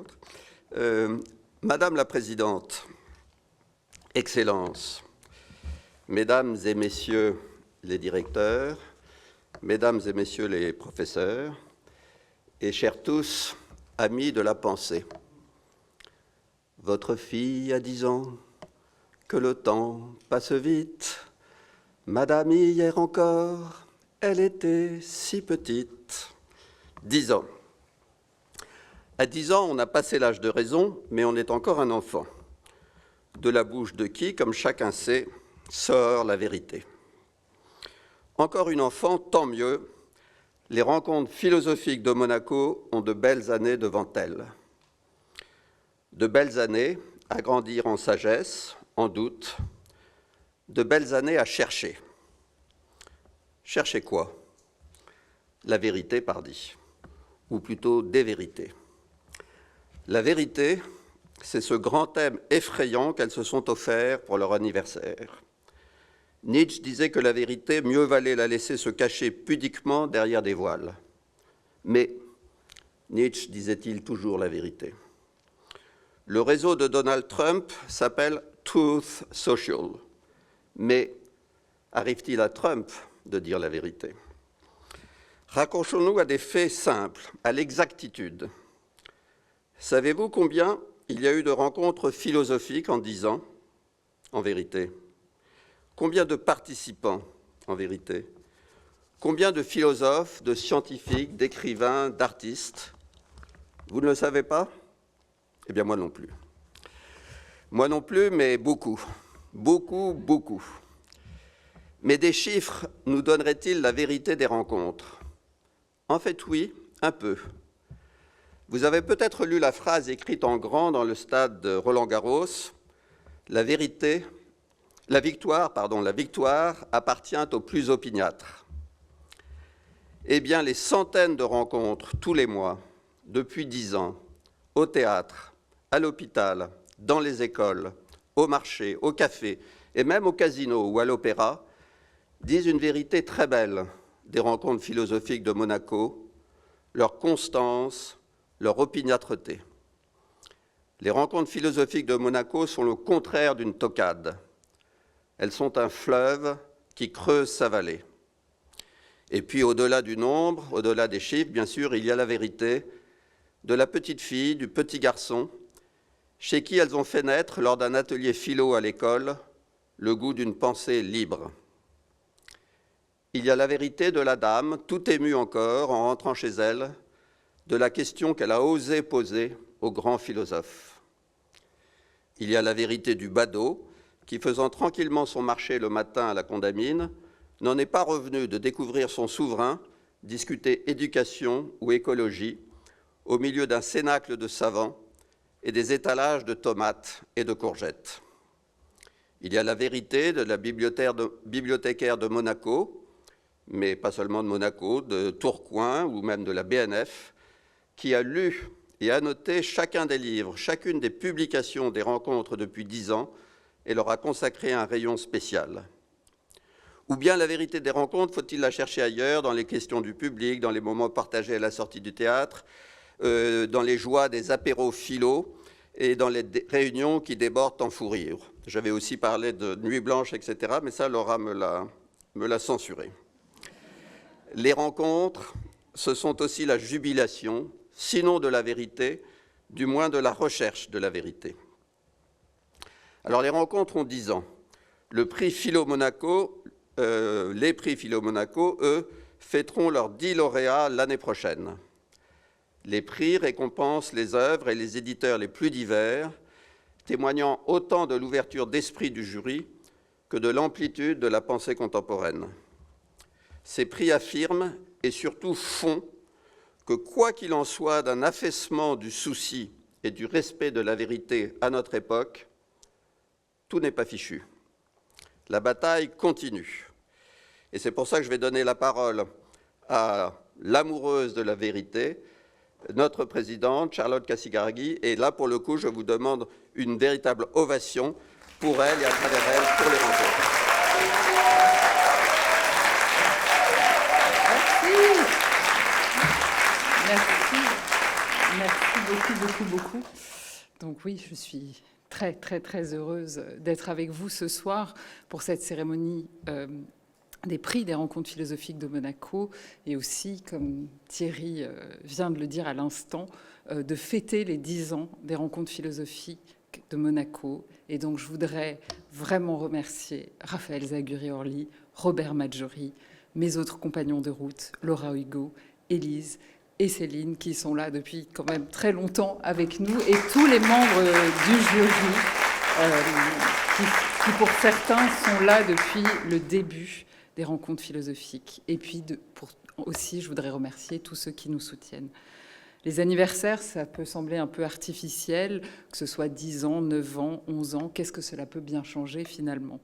l'autre. Madame la Présidente, Excellences, Mesdames et Messieurs les directeurs, Mesdames et Messieurs les professeurs, et chers tous, amis de la pensée, votre fille a 10 ans, que le temps passe vite. Madame, hier encore, elle était si petite. 10 ans. À 10 ans, on a passé l'âge de raison, mais on est encore un enfant. De la bouche de qui, comme chacun sait, sort la vérité. Encore une enfant, tant mieux. Les rencontres philosophiques de Monaco ont de belles années devant elles. De belles années à grandir en sagesse, en doute, de belles années à chercher. Chercher quoi? La vérité, pardi, ou plutôt des vérités. La vérité, c'est ce grand thème effrayant qu'elles se sont offerts pour leur anniversaire. Nietzsche disait que la vérité, mieux valait la laisser se cacher pudiquement derrière des voiles. Mais Nietzsche disait-il toujours la vérité? Le réseau de Donald Trump s'appelle Truth Social. Mais arrive-t-il à Trump de dire la vérité? Raccrochons-nous à des faits simples, à l'exactitude. Savez-vous combien il y a eu de rencontres philosophiques en 10 ans, en vérité? Combien de participants, en vérité? Combien de philosophes, de scientifiques, d'écrivains, d'artistes? Vous ne le savez pas? Eh bien, moi non plus. Moi non plus, mais beaucoup. Beaucoup, beaucoup. Mais des chiffres nous donneraient-ils la vérité des rencontres? En fait, oui, un peu. Vous avez peut-être lu la phrase écrite en grand dans le stade de Roland-Garros. La victoire appartient aux plus opiniâtres. Eh bien, les centaines de rencontres tous les mois, depuis 10 ans, au théâtre, à l'hôpital, dans les écoles, au marché, au café et même au casino ou à l'opéra, disent une vérité très belle des rencontres philosophiques de Monaco, leur constance, leur opiniâtreté. Les rencontres philosophiques de Monaco sont le contraire d'une toccade. Elles sont un fleuve qui creuse sa vallée. Et puis, au-delà du nombre, au-delà des chiffres, bien sûr, il y a la vérité de la petite fille, du petit garçon, chez qui elles ont fait naître, lors d'un atelier philo à l'école, le goût d'une pensée libre. Il y a la vérité de la dame, tout émue encore, en rentrant chez elle, de la question qu'elle a osé poser au grand philosophe. Il y a la vérité du badaud, qui, faisant tranquillement son marché le matin à la Condamine, n'en est pas revenu de découvrir son souverain, discuter éducation ou écologie, au milieu d'un cénacle de savants et des étalages de tomates et de courgettes. Il y a la vérité de la bibliothécaire de Monaco, mais pas seulement de Monaco, de Tourcoing ou même de la BNF, qui a lu et annoté chacun des livres, chacune des publications des rencontres depuis 10 ans et leur a consacré un rayon spécial. Ou bien la vérité des rencontres, faut-il la chercher ailleurs, dans les questions du public, dans les moments partagés à la sortie du théâtre, dans les joies des apéros philo et dans les réunions qui débordent en fou rire. J'avais aussi parlé de nuit blanche, etc., mais ça, Laura me l'a censuré. Les rencontres, ce sont aussi la jubilation, sinon de la vérité, du moins de la recherche de la vérité. Alors, les rencontres ont 10 ans. Les prix Philo Monaco, eux, fêteront leurs 10 lauréats l'année prochaine. Les prix récompensent les œuvres et les éditeurs les plus divers, témoignant autant de l'ouverture d'esprit du jury que de l'amplitude de la pensée contemporaine. Ces prix affirment et surtout font que, quoi qu'il en soit d'un affaissement du souci et du respect de la vérité à notre époque, tout n'est pas fichu. La bataille continue. Et c'est pour ça que je vais donner la parole à l'amoureuse de la vérité, notre présidente, Charlotte Casiraghi. Et là, pour le coup, je vous demande une véritable ovation pour elle et à travers elle pour les rencontres. Merci. Merci beaucoup. Donc oui, je suis très heureuse d'être avec vous ce soir pour cette cérémonie des prix des rencontres philosophiques de Monaco et aussi, comme Thierry vient de le dire à l'instant, de fêter les 10 ans des rencontres philosophiques de Monaco. Et donc je voudrais vraiment remercier Raphaël Zaguri-Orly, Robert Maggiori, mes autres compagnons de route, Laura Hugo, Élise et Céline, qui sont là depuis quand même très longtemps avec nous, et tous les membres du jury, qui pour certains sont là depuis le début des rencontres philosophiques. Et puis aussi, je voudrais remercier tous ceux qui nous soutiennent. Les anniversaires, ça peut sembler un peu artificiel, que ce soit 10 ans, 9 ans, 11 ans. Qu'est-ce que cela peut bien changer finalement ?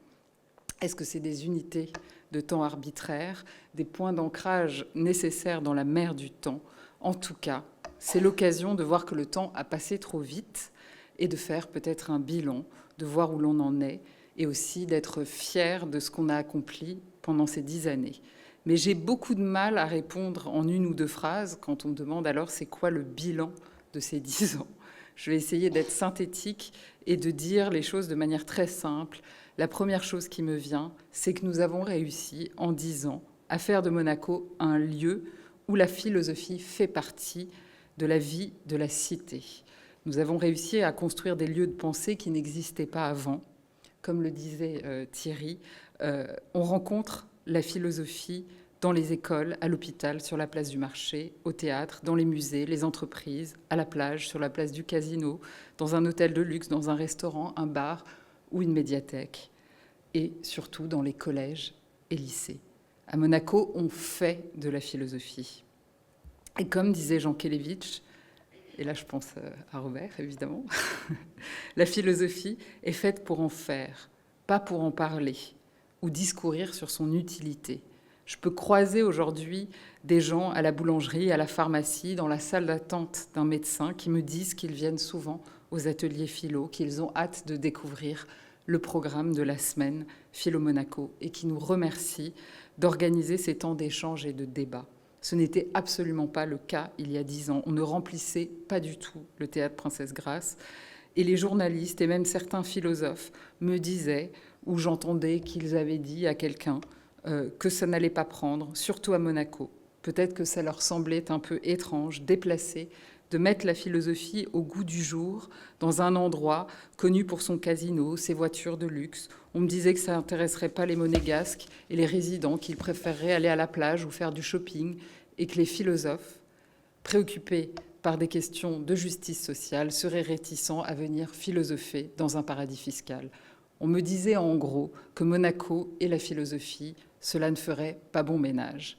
Est-ce que c'est des unités de temps arbitraires, des points d'ancrage nécessaires dans la mer du temps ? En tout cas, c'est l'occasion de voir que le temps a passé trop vite et de faire peut-être un bilan, de voir où l'on en est et aussi d'être fier de ce qu'on a accompli pendant ces 10 années. Mais j'ai beaucoup de mal à répondre en une ou deux phrases quand on me demande alors c'est quoi le bilan de ces 10 ans. Je vais essayer d'être synthétique et de dire les choses de manière très simple. La première chose qui me vient, c'est que nous avons réussi en 10 ans à faire de Monaco un lieu où la philosophie fait partie de la vie de la cité. Nous avons réussi à construire des lieux de pensée qui n'existaient pas avant. Comme le disait Thierry, on rencontre la philosophie dans les écoles, à l'hôpital, sur la place du marché, au théâtre, dans les musées, les entreprises, à la plage, sur la place du casino, dans un hôtel de luxe, dans un restaurant, un bar ou une médiathèque, et surtout dans les collèges et lycées. À Monaco, on fait de la philosophie. Et comme disait Jean Kelevitch, et là je pense à Robert évidemment, la philosophie est faite pour en faire, pas pour en parler ou discourir sur son utilité. Je peux croiser aujourd'hui des gens à la boulangerie, à la pharmacie, dans la salle d'attente d'un médecin qui me disent qu'ils viennent souvent aux ateliers philo, qu'ils ont hâte de découvrir le programme de la semaine Philo Monaco et qui nous remercient d'organiser ces temps d'échange et de débat. Ce n'était absolument pas le cas il y a 10 ans. On ne remplissait pas du tout le théâtre Princesse Grace. Et les journalistes et même certains philosophes me disaient, ou j'entendais qu'ils avaient dit à quelqu'un, que ça n'allait pas prendre, surtout à Monaco. Peut-être que ça leur semblait un peu étrange, déplacé, de mettre la philosophie au goût du jour dans un endroit connu pour son casino, ses voitures de luxe. On me disait que ça n'intéresserait pas les monégasques et les résidents, qu'ils préféreraient aller à la plage ou faire du shopping, et que les philosophes, préoccupés par des questions de justice sociale, seraient réticents à venir philosopher dans un paradis fiscal. On me disait en gros que Monaco et la philosophie, cela ne ferait pas bon ménage.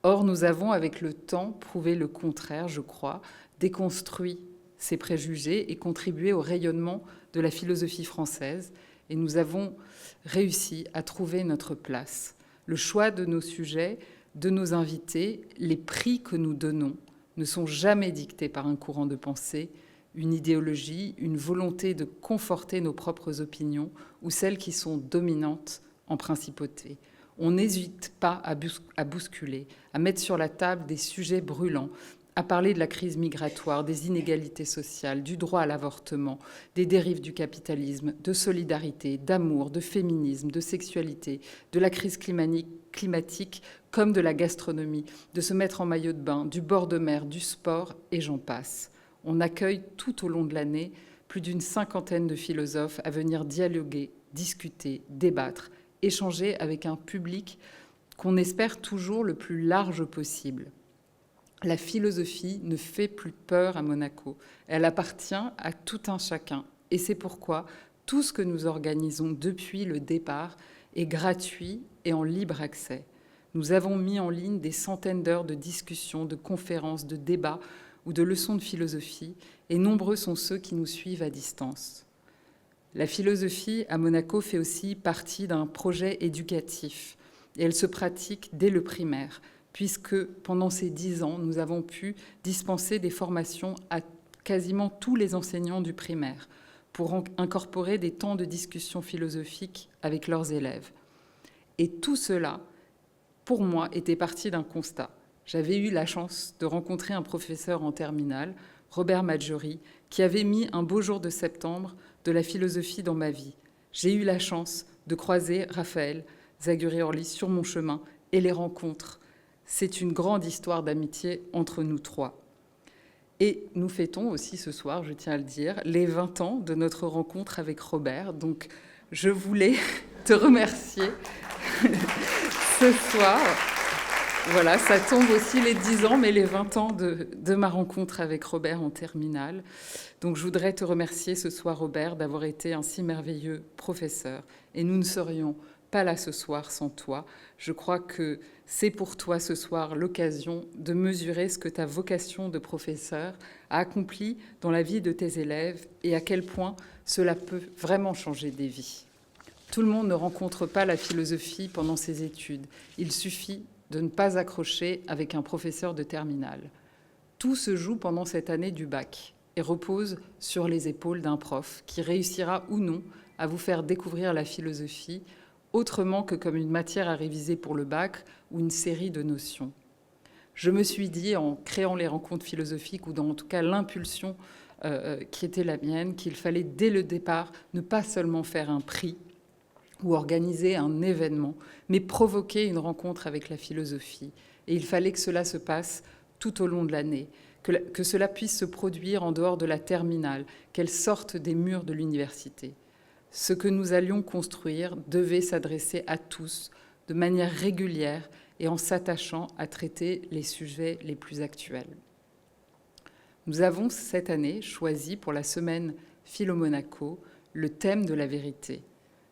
Or, nous avons, avec le temps, prouvé le contraire, je crois, déconstruit ces préjugés et contribué au rayonnement de la philosophie française. Et nous avons réussi à trouver notre place. Le choix de nos sujets, de nos invités, les prix que nous donnons ne sont jamais dictés par un courant de pensée, une idéologie, une volonté de conforter nos propres opinions ou celles qui sont dominantes en principauté. On n'hésite pas à bousculer, à mettre sur la table des sujets brûlants, à parler de la crise migratoire, des inégalités sociales, du droit à l'avortement, des dérives du capitalisme, de solidarité, d'amour, de féminisme, de sexualité, de la crise climatique comme de la gastronomie, de se mettre en maillot de bain, du bord de mer, du sport, et j'en passe. On accueille tout au long de l'année plus d'une 50aine de philosophes à venir dialoguer, discuter, débattre, échanger avec un public qu'on espère toujours le plus large possible. La philosophie ne fait plus peur à Monaco. Elle appartient à tout un chacun. Et c'est pourquoi tout ce que nous organisons depuis le départ est gratuit et en libre accès. Nous avons mis en ligne des centaines d'heures de discussions, de conférences, de débats ou de leçons de philosophie, et nombreux sont ceux qui nous suivent à distance. La philosophie à Monaco fait aussi partie d'un projet éducatif, et elle se pratique dès le primaire, puisque pendant ces 10 ans, nous avons pu dispenser des formations à quasiment tous les enseignants du primaire, pour incorporer des temps de discussion philosophique avec leurs élèves. Et tout cela, pour moi, était parti d'un constat. J'avais eu la chance de rencontrer un professeur en terminale, Robert Maggiori, qui avait mis un beau jour de septembre de la philosophie dans ma vie. J'ai eu la chance de croiser Raphaël Zaguri-Orly sur mon chemin et les rencontres. C'est une grande histoire d'amitié entre nous trois. Et nous fêtons aussi ce soir, je tiens à le dire, les 20 ans de notre rencontre avec Robert. Donc, je voulais te remercier ce soir. Voilà, ça tombe aussi les 10 ans, mais les 20 ans de ma rencontre avec Robert en terminale. Donc, je voudrais te remercier ce soir, Robert, d'avoir été un si merveilleux professeur. Et nous ne serions pas là ce soir sans toi. Je crois que c'est pour toi ce soir l'occasion de mesurer ce que ta vocation de professeur a accompli dans la vie de tes élèves et à quel point cela peut vraiment changer des vies. Tout le monde ne rencontre pas la philosophie pendant ses études. Il suffit de ne pas accrocher avec un professeur de terminale. Tout se joue pendant cette année du bac et repose sur les épaules d'un prof qui réussira ou non à vous faire découvrir la philosophie autrement que comme une matière à réviser pour le bac ou une série de notions. Je me suis dit, en créant les rencontres philosophiques, ou dans en tout cas l'impulsion qui était la mienne, qu'il fallait dès le départ ne pas seulement faire un prix ou organiser un événement, mais provoquer une rencontre avec la philosophie. Et il fallait que cela se passe tout au long de l'année, que cela puisse se produire en dehors de la terminale, qu'elle sorte des murs de l'université. Ce que nous allions construire devait s'adresser à tous de manière régulière et en s'attachant à traiter les sujets les plus actuels. Nous avons cette année choisi pour la semaine Philo-Monaco le thème de la vérité.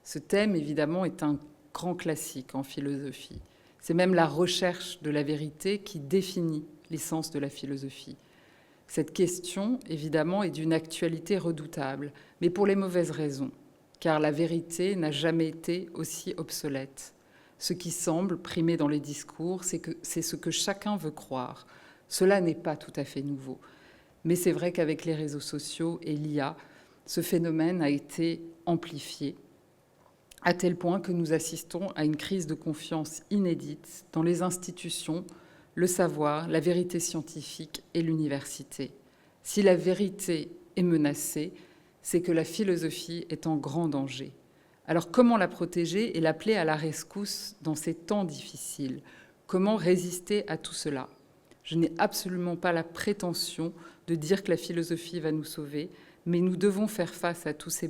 Ce thème, évidemment, est un grand classique en philosophie. C'est même la recherche de la vérité qui définit l'essence de la philosophie. Cette question, évidemment, est d'une actualité redoutable, mais pour les mauvaises raisons, car la vérité n'a jamais été aussi obsolète. Ce qui semble primer dans les discours, c'est ce que chacun veut croire. Cela n'est pas tout à fait nouveau. Mais c'est vrai qu'avec les réseaux sociaux et l'IA, ce phénomène a été amplifié, à tel point que nous assistons à une crise de confiance inédite dans les institutions, le savoir, la vérité scientifique et l'université. Si la vérité est menacée, c'est que la philosophie est en grand danger. Alors comment la protéger et l'appeler à la rescousse dans ces temps difficiles? Comment résister à tout cela? Je n'ai absolument pas la prétention de dire que la philosophie va nous sauver, mais nous devons faire face à tous ces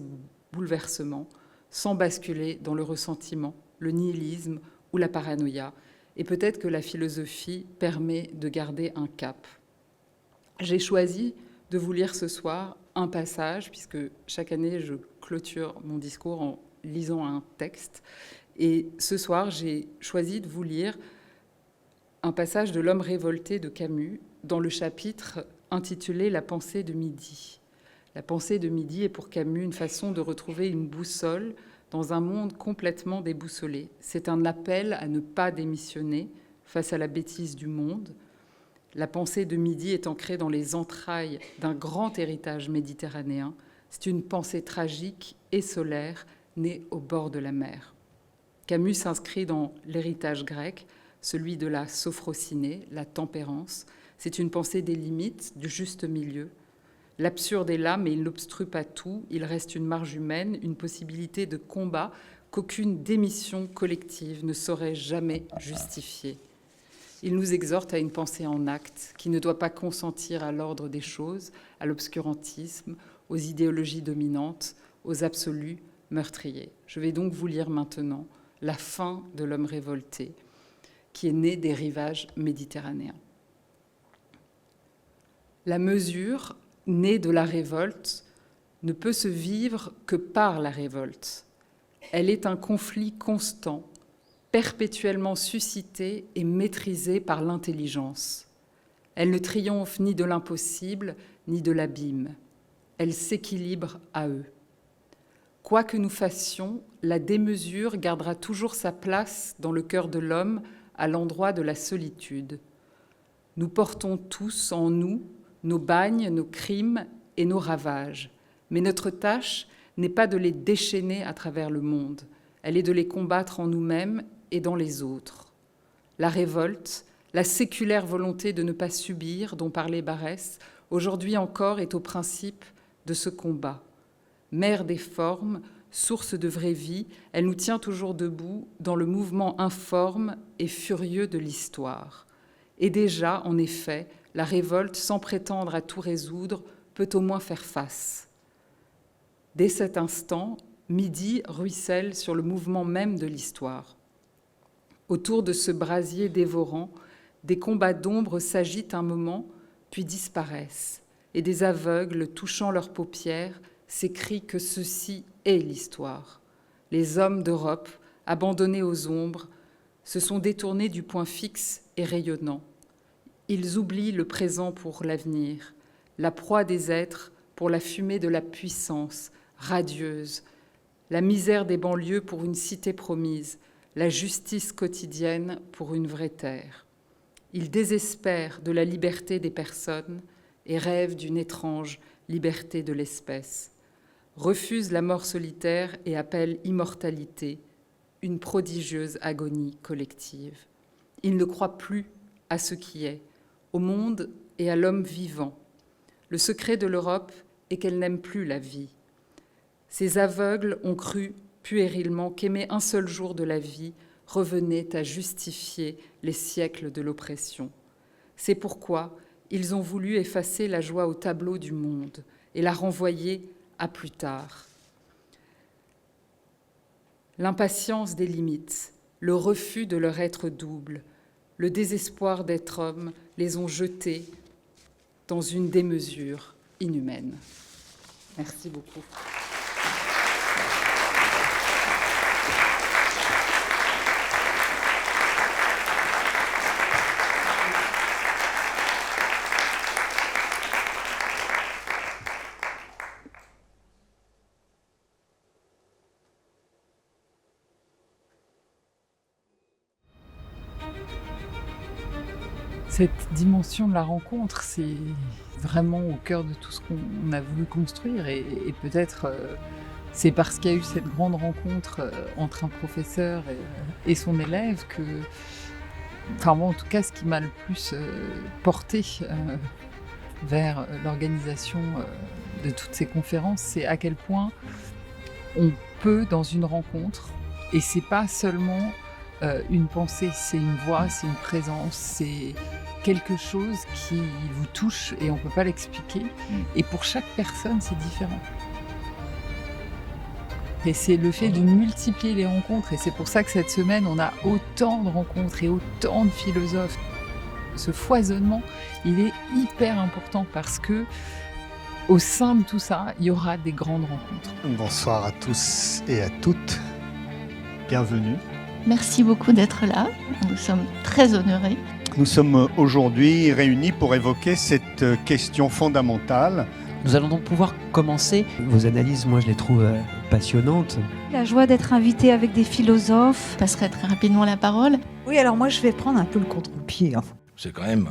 bouleversements sans basculer dans le ressentiment, le nihilisme ou la paranoïa. Et peut-être que la philosophie permet de garder un cap. J'ai choisi de vous lire ce soir un passage, puisque chaque année, je clôture mon discours en lisant un texte. Et ce soir, j'ai choisi de vous lire un passage de L'homme révolté de Camus, dans le chapitre intitulé « La pensée de midi ». La pensée de midi est pour Camus une façon de retrouver une boussole dans un monde complètement déboussolé. C'est un appel à ne pas démissionner face à la bêtise du monde. La pensée de midi est ancrée dans les entrailles d'un grand héritage méditerranéen. C'est une pensée tragique et solaire née au bord de la mer. Camus s'inscrit dans l'héritage grec, celui de la sophrociné, la tempérance. C'est une pensée des limites, du juste milieu. L'absurde est là, mais il n'obstrue pas tout. Il reste une marge humaine, une possibilité de combat qu'aucune démission collective ne saurait jamais justifier. Il nous exhorte à une pensée en acte qui ne doit pas consentir à l'ordre des choses, à l'obscurantisme, aux idéologies dominantes, aux absolus meurtriers. Je vais donc vous lire maintenant La fin de l'homme révolté, qui est né des rivages méditerranéens. La mesure née de la révolte ne peut se vivre que par la révolte. Elle est un conflit constant, perpétuellement suscité et maîtrisé par l'intelligence. Elle ne triomphe ni de l'impossible, ni de l'abîme. Elle s'équilibre à eux. Quoi que nous fassions, la démesure gardera toujours sa place dans le cœur de l'homme à l'endroit de la solitude. Nous portons tous en nous nos bagnes, nos crimes et nos ravages. Mais notre tâche n'est pas de les déchaîner à travers le monde, elle est de les combattre en nous-mêmes et dans les autres. La révolte, la séculaire volonté de ne pas subir, dont parlait Barrès, aujourd'hui encore, est au principe de ce combat. Mère des formes, source de vraie vie, elle nous tient toujours debout dans le mouvement informe et furieux de l'histoire. Et déjà, en effet, la révolte, sans prétendre à tout résoudre, peut au moins faire face. Dès cet instant, midi ruisselle sur le mouvement même de l'histoire. Autour de ce brasier dévorant, des combats d'ombre s'agitent un moment, puis disparaissent, et des aveugles touchant leurs paupières s'écrient que ceci est l'histoire. Les hommes d'Europe, abandonnés aux ombres, se sont détournés du point fixe et rayonnant. Ils oublient le présent pour l'avenir, la proie des êtres pour la fumée de la puissance, radieuse, la misère des banlieues pour une cité promise, la justice quotidienne pour une vraie terre. Ils désespèrent de la liberté des personnes et rêvent d'une étrange liberté de l'espèce, refusent la mort solitaire et appellent immortalité, une prodigieuse agonie collective. Ils ne croient plus à ce qui est, au monde et à l'homme vivant. Le secret de l'Europe est qu'elle n'aime plus la vie. Ces aveugles ont cru puérilement qu'aimer un seul jour de la vie revenait à justifier les siècles de l'oppression. C'est pourquoi ils ont voulu effacer la joie au tableau du monde et la renvoyer à plus tard. L'impatience des limites, le refus de leur être double, le désespoir d'être homme les ont jetés dans une démesure inhumaine. Merci beaucoup. Cette dimension de la rencontre, c'est vraiment au cœur de tout ce qu'on a voulu construire et peut-être c'est parce qu'il y a eu cette grande rencontre entre un professeur et son élève que, enfin moi en tout cas, ce qui m'a le plus porté vers l'organisation de toutes ces conférences, c'est à quel point on peut dans une rencontre, et c'est pas seulement une pensée, c'est une voix, c'est une présence, c'est quelque chose qui vous touche et on ne peut pas l'expliquer. Et pour chaque personne, c'est différent. Et c'est le fait de multiplier les rencontres. Et c'est pour ça que cette semaine, on a autant de rencontres et autant de philosophes. Ce foisonnement, il est hyper important parce que au sein de tout ça, il y aura des grandes rencontres. Bonsoir à tous et à toutes. Bienvenue. Merci beaucoup d'être là. Nous sommes très honorés. Nous sommes aujourd'hui réunis pour évoquer cette question fondamentale. Nous allons donc pouvoir commencer. Vos analyses, moi, je les trouve passionnantes. La joie d'être invité avec des philosophes. Je passerai très rapidement la parole. Oui, alors moi, je vais prendre un peu le contre-pied. C'est quand même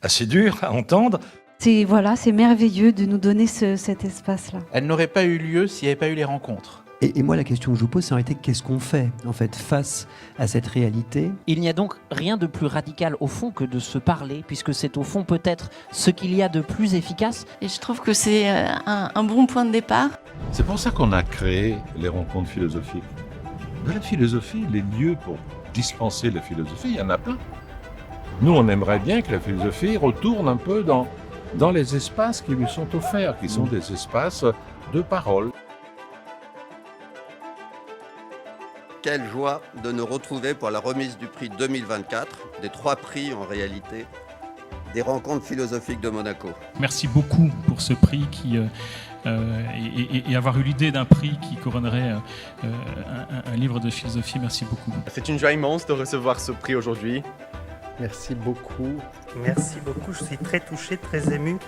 assez dur à entendre. C'est merveilleux de nous donner cet espace-là. Elle n'aurait pas eu lieu s'il n'y avait pas eu les rencontres. Et moi, la question que je vous pose, c'est en réalité, qu'est-ce qu'on fait, en fait, face à cette réalité ? Il n'y a donc rien de plus radical, au fond, que de se parler, puisque c'est, au fond, peut-être ce qu'il y a de plus efficace. Et je trouve que c'est un bon point de départ. C'est pour ça qu'on a créé les rencontres philosophiques. De la philosophie, les lieux pour dispenser la philosophie, il y en a plein. Nous, on aimerait bien que la philosophie retourne un peu dans les espaces qui lui sont offerts, qui sont des espaces de parole. Quelle joie de nous retrouver pour la remise du prix 2024, des 3 prix en réalité, des rencontres philosophiques de Monaco. Merci beaucoup pour ce prix et avoir eu l'idée d'un prix qui couronnerait un livre de philosophie. Merci beaucoup. C'est une joie immense de recevoir ce prix aujourd'hui. Merci beaucoup. Merci beaucoup, je suis très touché, très ému.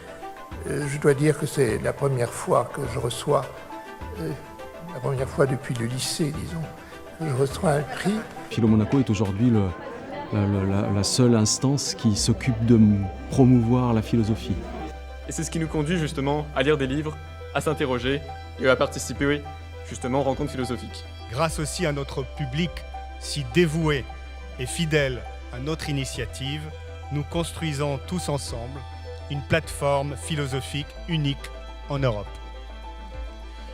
Je dois dire que c'est la première fois que je reçois, la première fois depuis le lycée, disons, je reçois un prix. Philo Monaco est aujourd'hui la seule instance qui s'occupe de promouvoir la philosophie. Et c'est ce qui nous conduit justement à lire des livres, à s'interroger et à participer justement aux rencontres philosophiques. Grâce aussi à notre public si dévoué et fidèle à notre initiative, nous construisons tous ensemble une plateforme philosophique unique en Europe.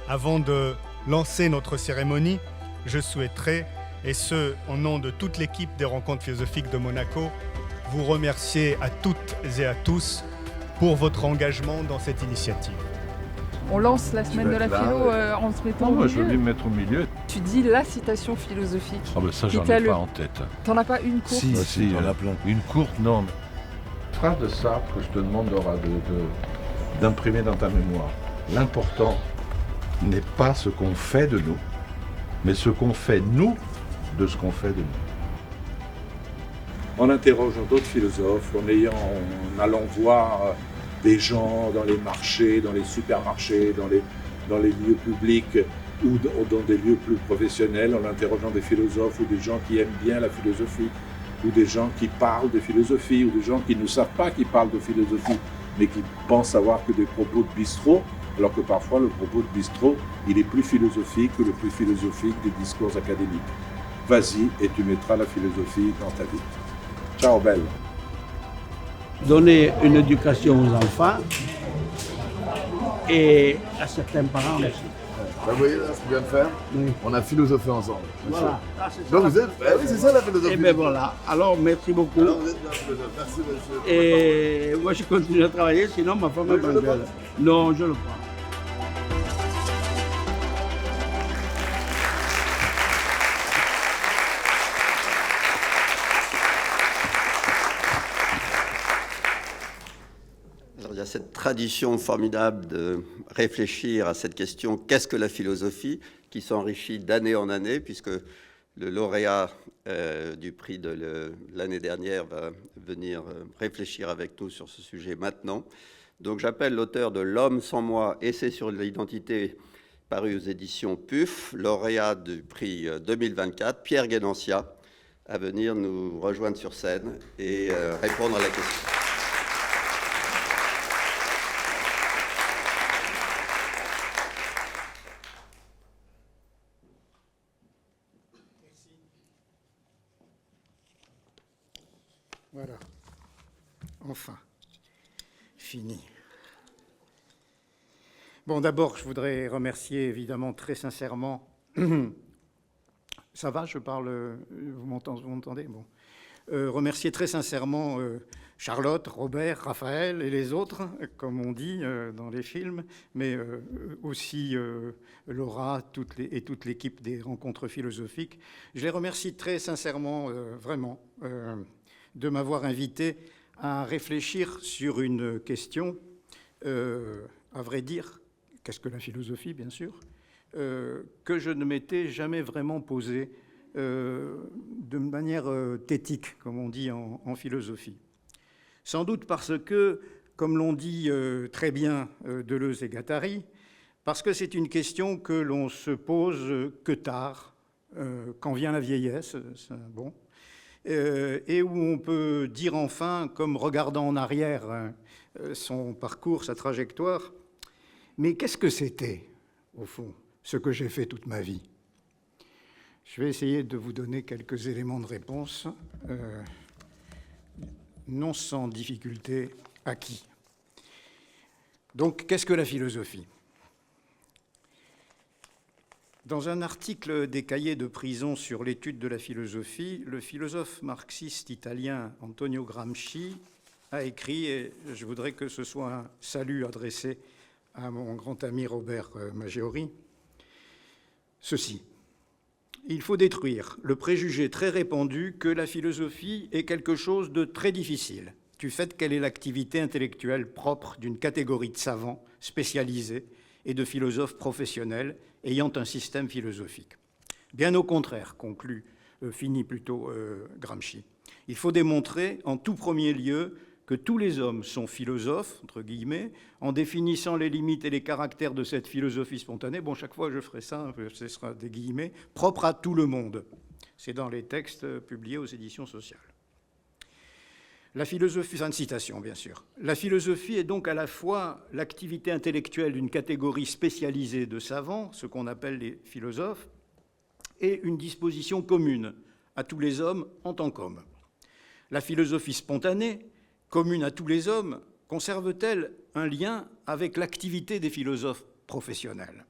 Avant de lancer notre cérémonie, je souhaiterais, et ce, au nom de toute l'équipe des rencontres philosophiques de Monaco, vous remercier à toutes et à tous pour votre engagement dans cette initiative. On lance la semaine de la philo en se mettant au milieu. Je vais me mettre au milieu. Tu dis la citation philosophique. Ah ben ça, j'en ai pas en tête. T'en as pas une courte? Si, il y en a plein. Une courte, non. Phrase de Sartre que je te demande d'imprimer dans ta mémoire. L'important n'est pas ce qu'on fait de nous, mais ce qu'on fait nous de ce qu'on fait de nous. En interrogeant d'autres philosophes, en allant voir des gens dans les marchés, dans les supermarchés, dans les lieux publics ou dans des lieux plus professionnels, en interrogeant des philosophes ou des gens qui aiment bien la philosophie, ou des gens qui parlent de philosophie, ou des gens qui ne savent pas qu'ils parlent de philosophie, mais qui pensent avoir que des propos de bistrot, alors que parfois le propos de bistrot, il est plus philosophique que le plus philosophique des discours académiques. Vas-y et tu mettras la philosophie dans ta vie. Ciao, belle. Donner une éducation aux enfants et à certains parents aussi. Vous voyez là ce qu'on vient de faire? Oui. On a philosophé ensemble. Voilà. Donc vous êtes... oui, c'est ça la philosophie. Et bien voilà. Alors merci beaucoup. Alors vous êtes un philosophe. Merci monsieur. Et moi je continue à travailler, sinon ma femme m'engueule. Non, je le crois. Il y a cette tradition formidable de réfléchir à cette question « Qu'est-ce que la philosophie ?» qui s'enrichit d'année en année, puisque le lauréat du prix de l'année dernière va venir réfléchir avec nous sur ce sujet maintenant. Donc j'appelle l'auteur de « L'homme sans moi, essai sur l'identité » paru aux éditions PUF, lauréat du prix 2024, Pierre Guénantia, à venir nous rejoindre sur scène et répondre à la question. Voilà, enfin, fini. Bon, d'abord, je voudrais remercier évidemment très sincèrement. Ça va, je parle, vous m'entendez? Bon. Remercier très sincèrement Charlotte, Robert, Raphaël et les autres, comme on dit dans les films, mais aussi Laura et toute l'équipe des rencontres philosophiques. Je les remercie très sincèrement, vraiment, de m'avoir invité à réfléchir sur une question, à vrai dire, qu'est-ce que la philosophie, bien sûr, que je ne m'étais jamais vraiment posée de manière thétique, comme on dit en philosophie. Sans doute parce que, comme l'ont dit très bien Deleuze et Guattari, parce que c'est une question que l'on se pose que tard, quand vient la vieillesse, bon, et où on peut dire enfin, comme regardant en arrière son parcours, sa trajectoire, mais qu'est-ce que c'était, au fond, ce que j'ai fait toute ma vie? Je vais essayer de vous donner quelques éléments de réponse, non sans difficulté acquis. Donc, qu'est-ce que la philosophie? Dans un article des cahiers de prison sur l'étude de la philosophie, le philosophe marxiste italien Antonio Gramsci a écrit, et je voudrais que ce soit un salut adressé à mon grand ami Robert Maggiori, ceci. Il faut détruire le préjugé très répandu que la philosophie est quelque chose de très difficile, du fait qu'elle est l'activité intellectuelle propre d'une catégorie de savants spécialisés et de philosophes professionnels ayant un système philosophique. Bien au contraire, finit plutôt Gramsci. Il faut démontrer en tout premier lieu que tous les hommes sont philosophes, entre guillemets, en définissant les limites et les caractères de cette philosophie spontanée. Bon, chaque fois je ferai ça, ce sera des guillemets, propre à tout le monde. C'est dans les textes publiés aux éditions sociales. La philosophie, fin de citation, bien sûr. La philosophie est donc à la fois l'activité intellectuelle d'une catégorie spécialisée de savants, ce qu'on appelle les philosophes, et une disposition commune à tous les hommes en tant qu'hommes. La philosophie spontanée, commune à tous les hommes, conserve-t-elle un lien avec l'activité des philosophes professionnels?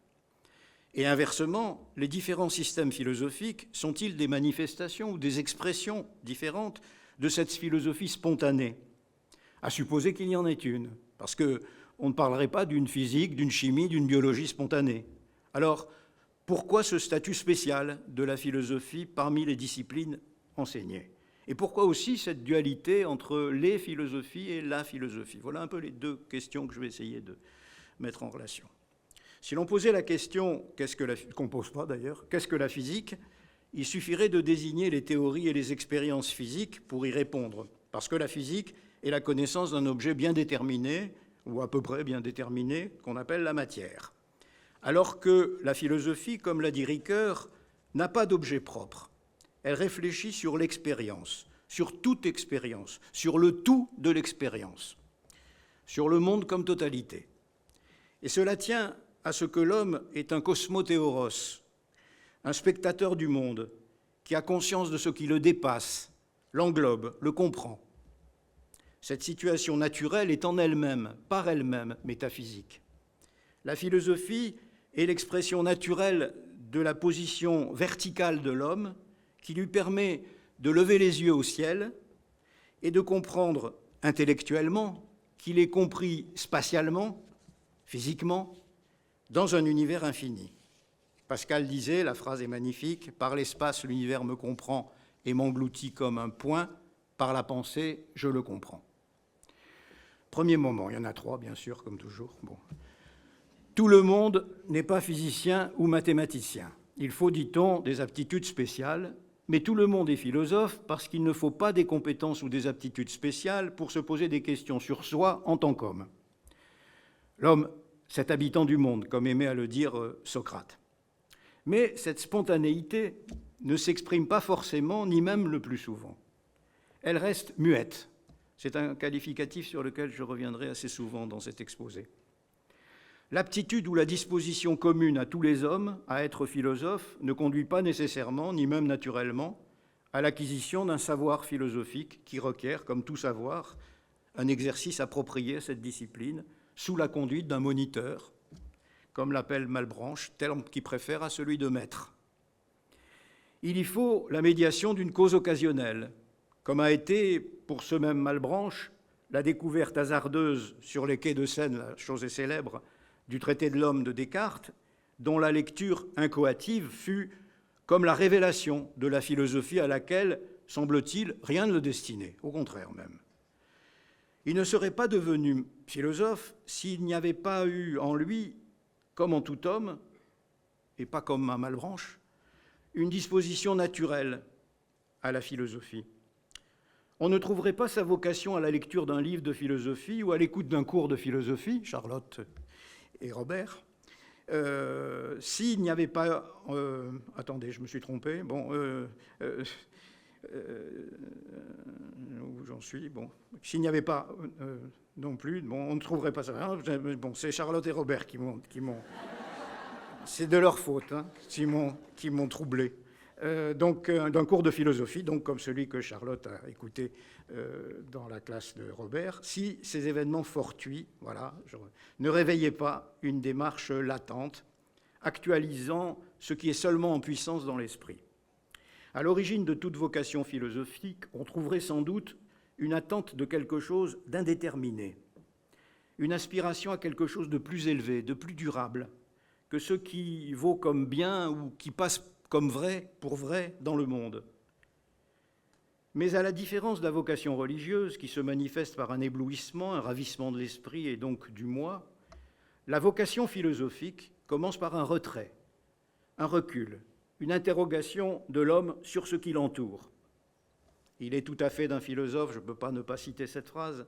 Et inversement, les différents systèmes philosophiques sont-ils des manifestations ou des expressions différentes de cette philosophie spontanée? À supposer qu'il y en ait une, parce qu'on ne parlerait pas d'une physique, d'une chimie, d'une biologie spontanée. Alors, pourquoi ce statut spécial de la philosophie parmi les disciplines enseignées? Et pourquoi aussi cette dualité entre les philosophies et la philosophie? Voilà un peu les deux questions que je vais essayer de mettre en relation. Si l'on posait la question, qu'on ne pose pas d'ailleurs, qu'est-ce que la physique? Il suffirait de désigner les théories et les expériences physiques pour y répondre, parce que la physique est la connaissance d'un objet bien déterminé, ou à peu près bien déterminé, qu'on appelle la matière. Alors que la philosophie, comme l'a dit Ricoeur, n'a pas d'objet propre. Elle réfléchit sur l'expérience, sur toute expérience, sur le tout de l'expérience, sur le monde comme totalité. Et cela tient à ce que l'homme est un cosmothéoros, un spectateur du monde, qui a conscience de ce qui le dépasse, l'englobe, le comprend. Cette situation naturelle est en elle-même, par elle-même, métaphysique. La philosophie est l'expression naturelle de la position verticale de l'homme qui lui permet de lever les yeux au ciel et de comprendre intellectuellement qu'il est compris spatialement, physiquement, dans un univers infini. Pascal disait, la phrase est magnifique, « Par l'espace, l'univers me comprend et m'engloutit comme un point, par la pensée, je le comprends. » Premier moment, il y en a trois, bien sûr, comme toujours. Bon. Tout le monde n'est pas physicien ou mathématicien. Il faut, dit-on, des aptitudes spéciales, mais tout le monde est philosophe parce qu'il ne faut pas des compétences ou des aptitudes spéciales pour se poser des questions sur soi en tant qu'homme. L'homme, cet habitant du monde, comme aimait à le dire Socrate. Mais cette spontanéité ne s'exprime pas forcément, ni même le plus souvent. Elle reste muette. C'est un qualificatif sur lequel je reviendrai assez souvent dans cet exposé. L'aptitude ou la disposition commune à tous les hommes à être philosophes ne conduit pas nécessairement, ni même naturellement, à l'acquisition d'un savoir philosophique qui requiert, comme tout savoir, un exercice approprié à cette discipline, sous la conduite d'un moniteur, comme l'appelle Malebranche, terme qu'il préfère à celui de maître. Il y faut la médiation d'une cause occasionnelle, comme a été, pour ce même Malebranche, la découverte hasardeuse sur les quais de Seine, la chose est célèbre, du traité de l'homme de Descartes, dont la lecture incoative fut comme la révélation de la philosophie à laquelle, semble-t-il, rien ne le destinait, au contraire même. Il ne serait pas devenu philosophe s'il n'y avait pas eu en lui, comme en tout homme, et pas comme à Malebranche, une disposition naturelle à la philosophie. On ne trouverait pas sa vocation à la lecture d'un livre de philosophie ou à l'écoute d'un cours de philosophie, Charlotte et Robert, s'il n'y avait pas... attendez, je me suis trompé. Bon, où j'en suis, bon. S'il n'y avait pas non plus, bon, on ne trouverait pas ça. Bon, c'est Charlotte et Robert qui m'ont c'est de leur faute, hein, qui m'ont troublé. Donc, d'un cours de philosophie, donc comme celui que Charlotte a écouté dans la classe de Robert, si ces événements fortuits, voilà, ne réveillaient pas une démarche latente, actualisant ce qui est seulement en puissance dans l'esprit. À l'origine de toute vocation philosophique, on trouverait sans doute une attente de quelque chose d'indéterminé, une aspiration à quelque chose de plus élevé, de plus durable, que ce qui vaut comme bien ou qui passe comme vrai pour vrai dans le monde. Mais à la différence de la vocation religieuse, qui se manifeste par un éblouissement, un ravissement de l'esprit et donc du moi, la vocation philosophique commence par un retrait, un recul, une interrogation de l'homme sur ce qui l'entoure. Il est tout à fait d'un philosophe, je ne peux pas ne pas citer cette phrase,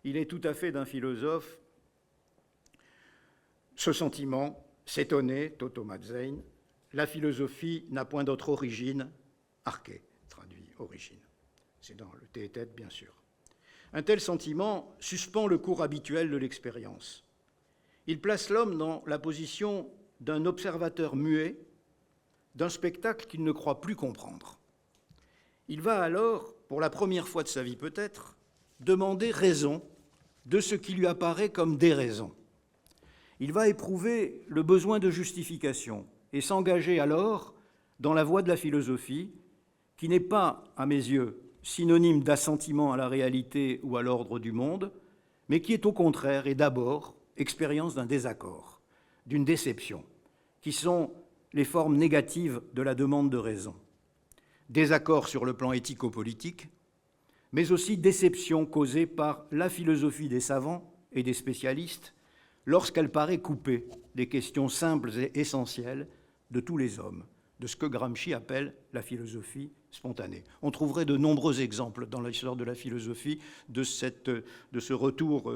il est tout à fait d'un philosophe ce sentiment, s'étonner, tautomazzein, la philosophie n'a point d'autre origine, arché, traduit origine. C'est dans le tête, bien sûr. Un tel sentiment suspend le cours habituel de l'expérience. Il place l'homme dans la position d'un observateur muet, d'un spectacle qu'il ne croit plus comprendre. Il va alors, pour la première fois de sa vie peut-être, demander raison de ce qui lui apparaît comme déraison. Il va éprouver le besoin de justification et s'engager alors dans la voie de la philosophie, qui n'est pas, à mes yeux, synonyme d'assentiment à la réalité ou à l'ordre du monde, mais qui est au contraire et d'abord expérience d'un désaccord, d'une déception, qui sont les formes négatives de la demande de raison. Désaccord sur le plan éthico-politique, mais aussi déception causée par la philosophie des savants et des spécialistes lorsqu'elle paraît coupée des questions simples et essentielles de tous les hommes, de ce que Gramsci appelle la philosophie spontanée. On trouverait de nombreux exemples dans l'histoire de la philosophie de ce retour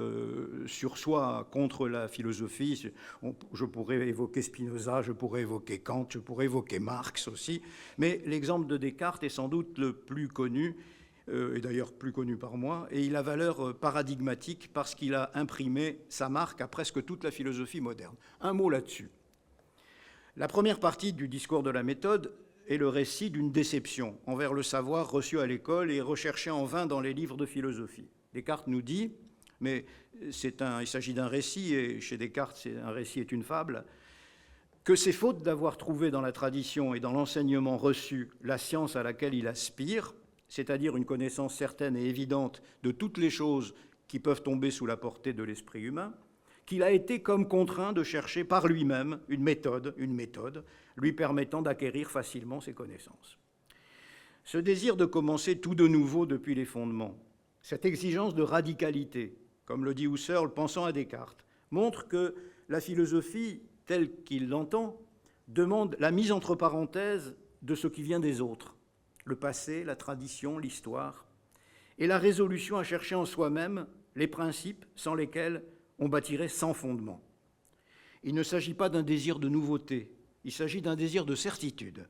sur soi contre la philosophie. Je pourrais évoquer Spinoza, je pourrais évoquer Kant, je pourrais évoquer Marx aussi, mais l'exemple de Descartes est sans doute le plus connu, et d'ailleurs plus connu par moi, et il a valeur paradigmatique parce qu'il a imprimé sa marque à presque toute la philosophie moderne. Un mot là-dessus. La première partie du discours de la méthode est le récit d'une déception envers le savoir reçu à l'école et recherché en vain dans les livres de philosophie. Descartes nous dit, mais il s'agit d'un récit, et chez Descartes, un récit est une fable, que c'est faute d'avoir trouvé dans la tradition et dans l'enseignement reçu la science à laquelle il aspire, c'est-à-dire une connaissance certaine et évidente de toutes les choses qui peuvent tomber sous la portée de l'esprit humain, qu'il a été comme contraint de chercher par lui-même une méthode lui permettant d'acquérir facilement ces connaissances. Ce désir de commencer tout de nouveau depuis les fondements, cette exigence de radicalité, comme le dit Husserl pensant à Descartes, montre que la philosophie, telle qu'il l'entend, demande la mise entre parenthèses de ce qui vient des autres, le passé, la tradition, l'histoire, et la résolution à chercher en soi-même les principes sans lesquels on bâtirait sans fondement. Il ne s'agit pas d'un désir de nouveauté, il s'agit d'un désir de certitude.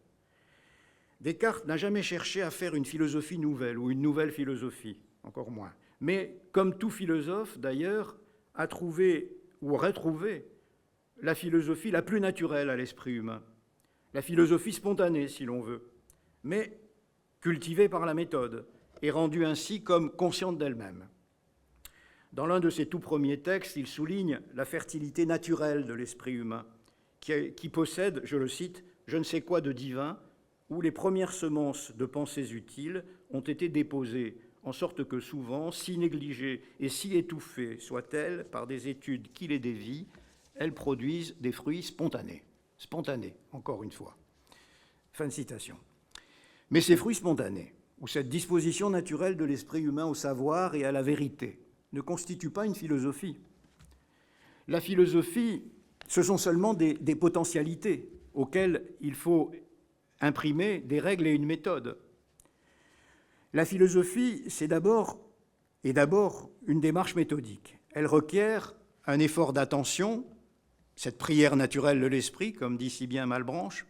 Descartes n'a jamais cherché à faire une philosophie nouvelle ou une nouvelle philosophie, encore moins. Mais, comme tout philosophe d'ailleurs, a trouvé ou aurait trouvé la philosophie la plus naturelle à l'esprit humain, la philosophie spontanée si l'on veut, mais cultivée par la méthode et rendue ainsi comme consciente d'elle-même. Dans l'un de ses tout premiers textes, il souligne la fertilité naturelle de l'esprit humain, qui possède, je le cite, « je ne sais quoi de divin, où les premières semences de pensées utiles ont été déposées, en sorte que souvent, si négligées et si étouffées soient-elles par des études qui les dévient, elles produisent des fruits spontanés. » Spontanés, encore une fois. Fin de citation. Mais ces fruits spontanés, ou cette disposition naturelle de l'esprit humain au savoir et à la vérité, ne constitue pas une philosophie. La philosophie, ce sont seulement des potentialités auxquelles il faut imprimer des règles et une méthode. La philosophie, c'est d'abord une démarche méthodique. Elle requiert un effort d'attention, cette prière naturelle de l'esprit, comme dit si bien Malebranche,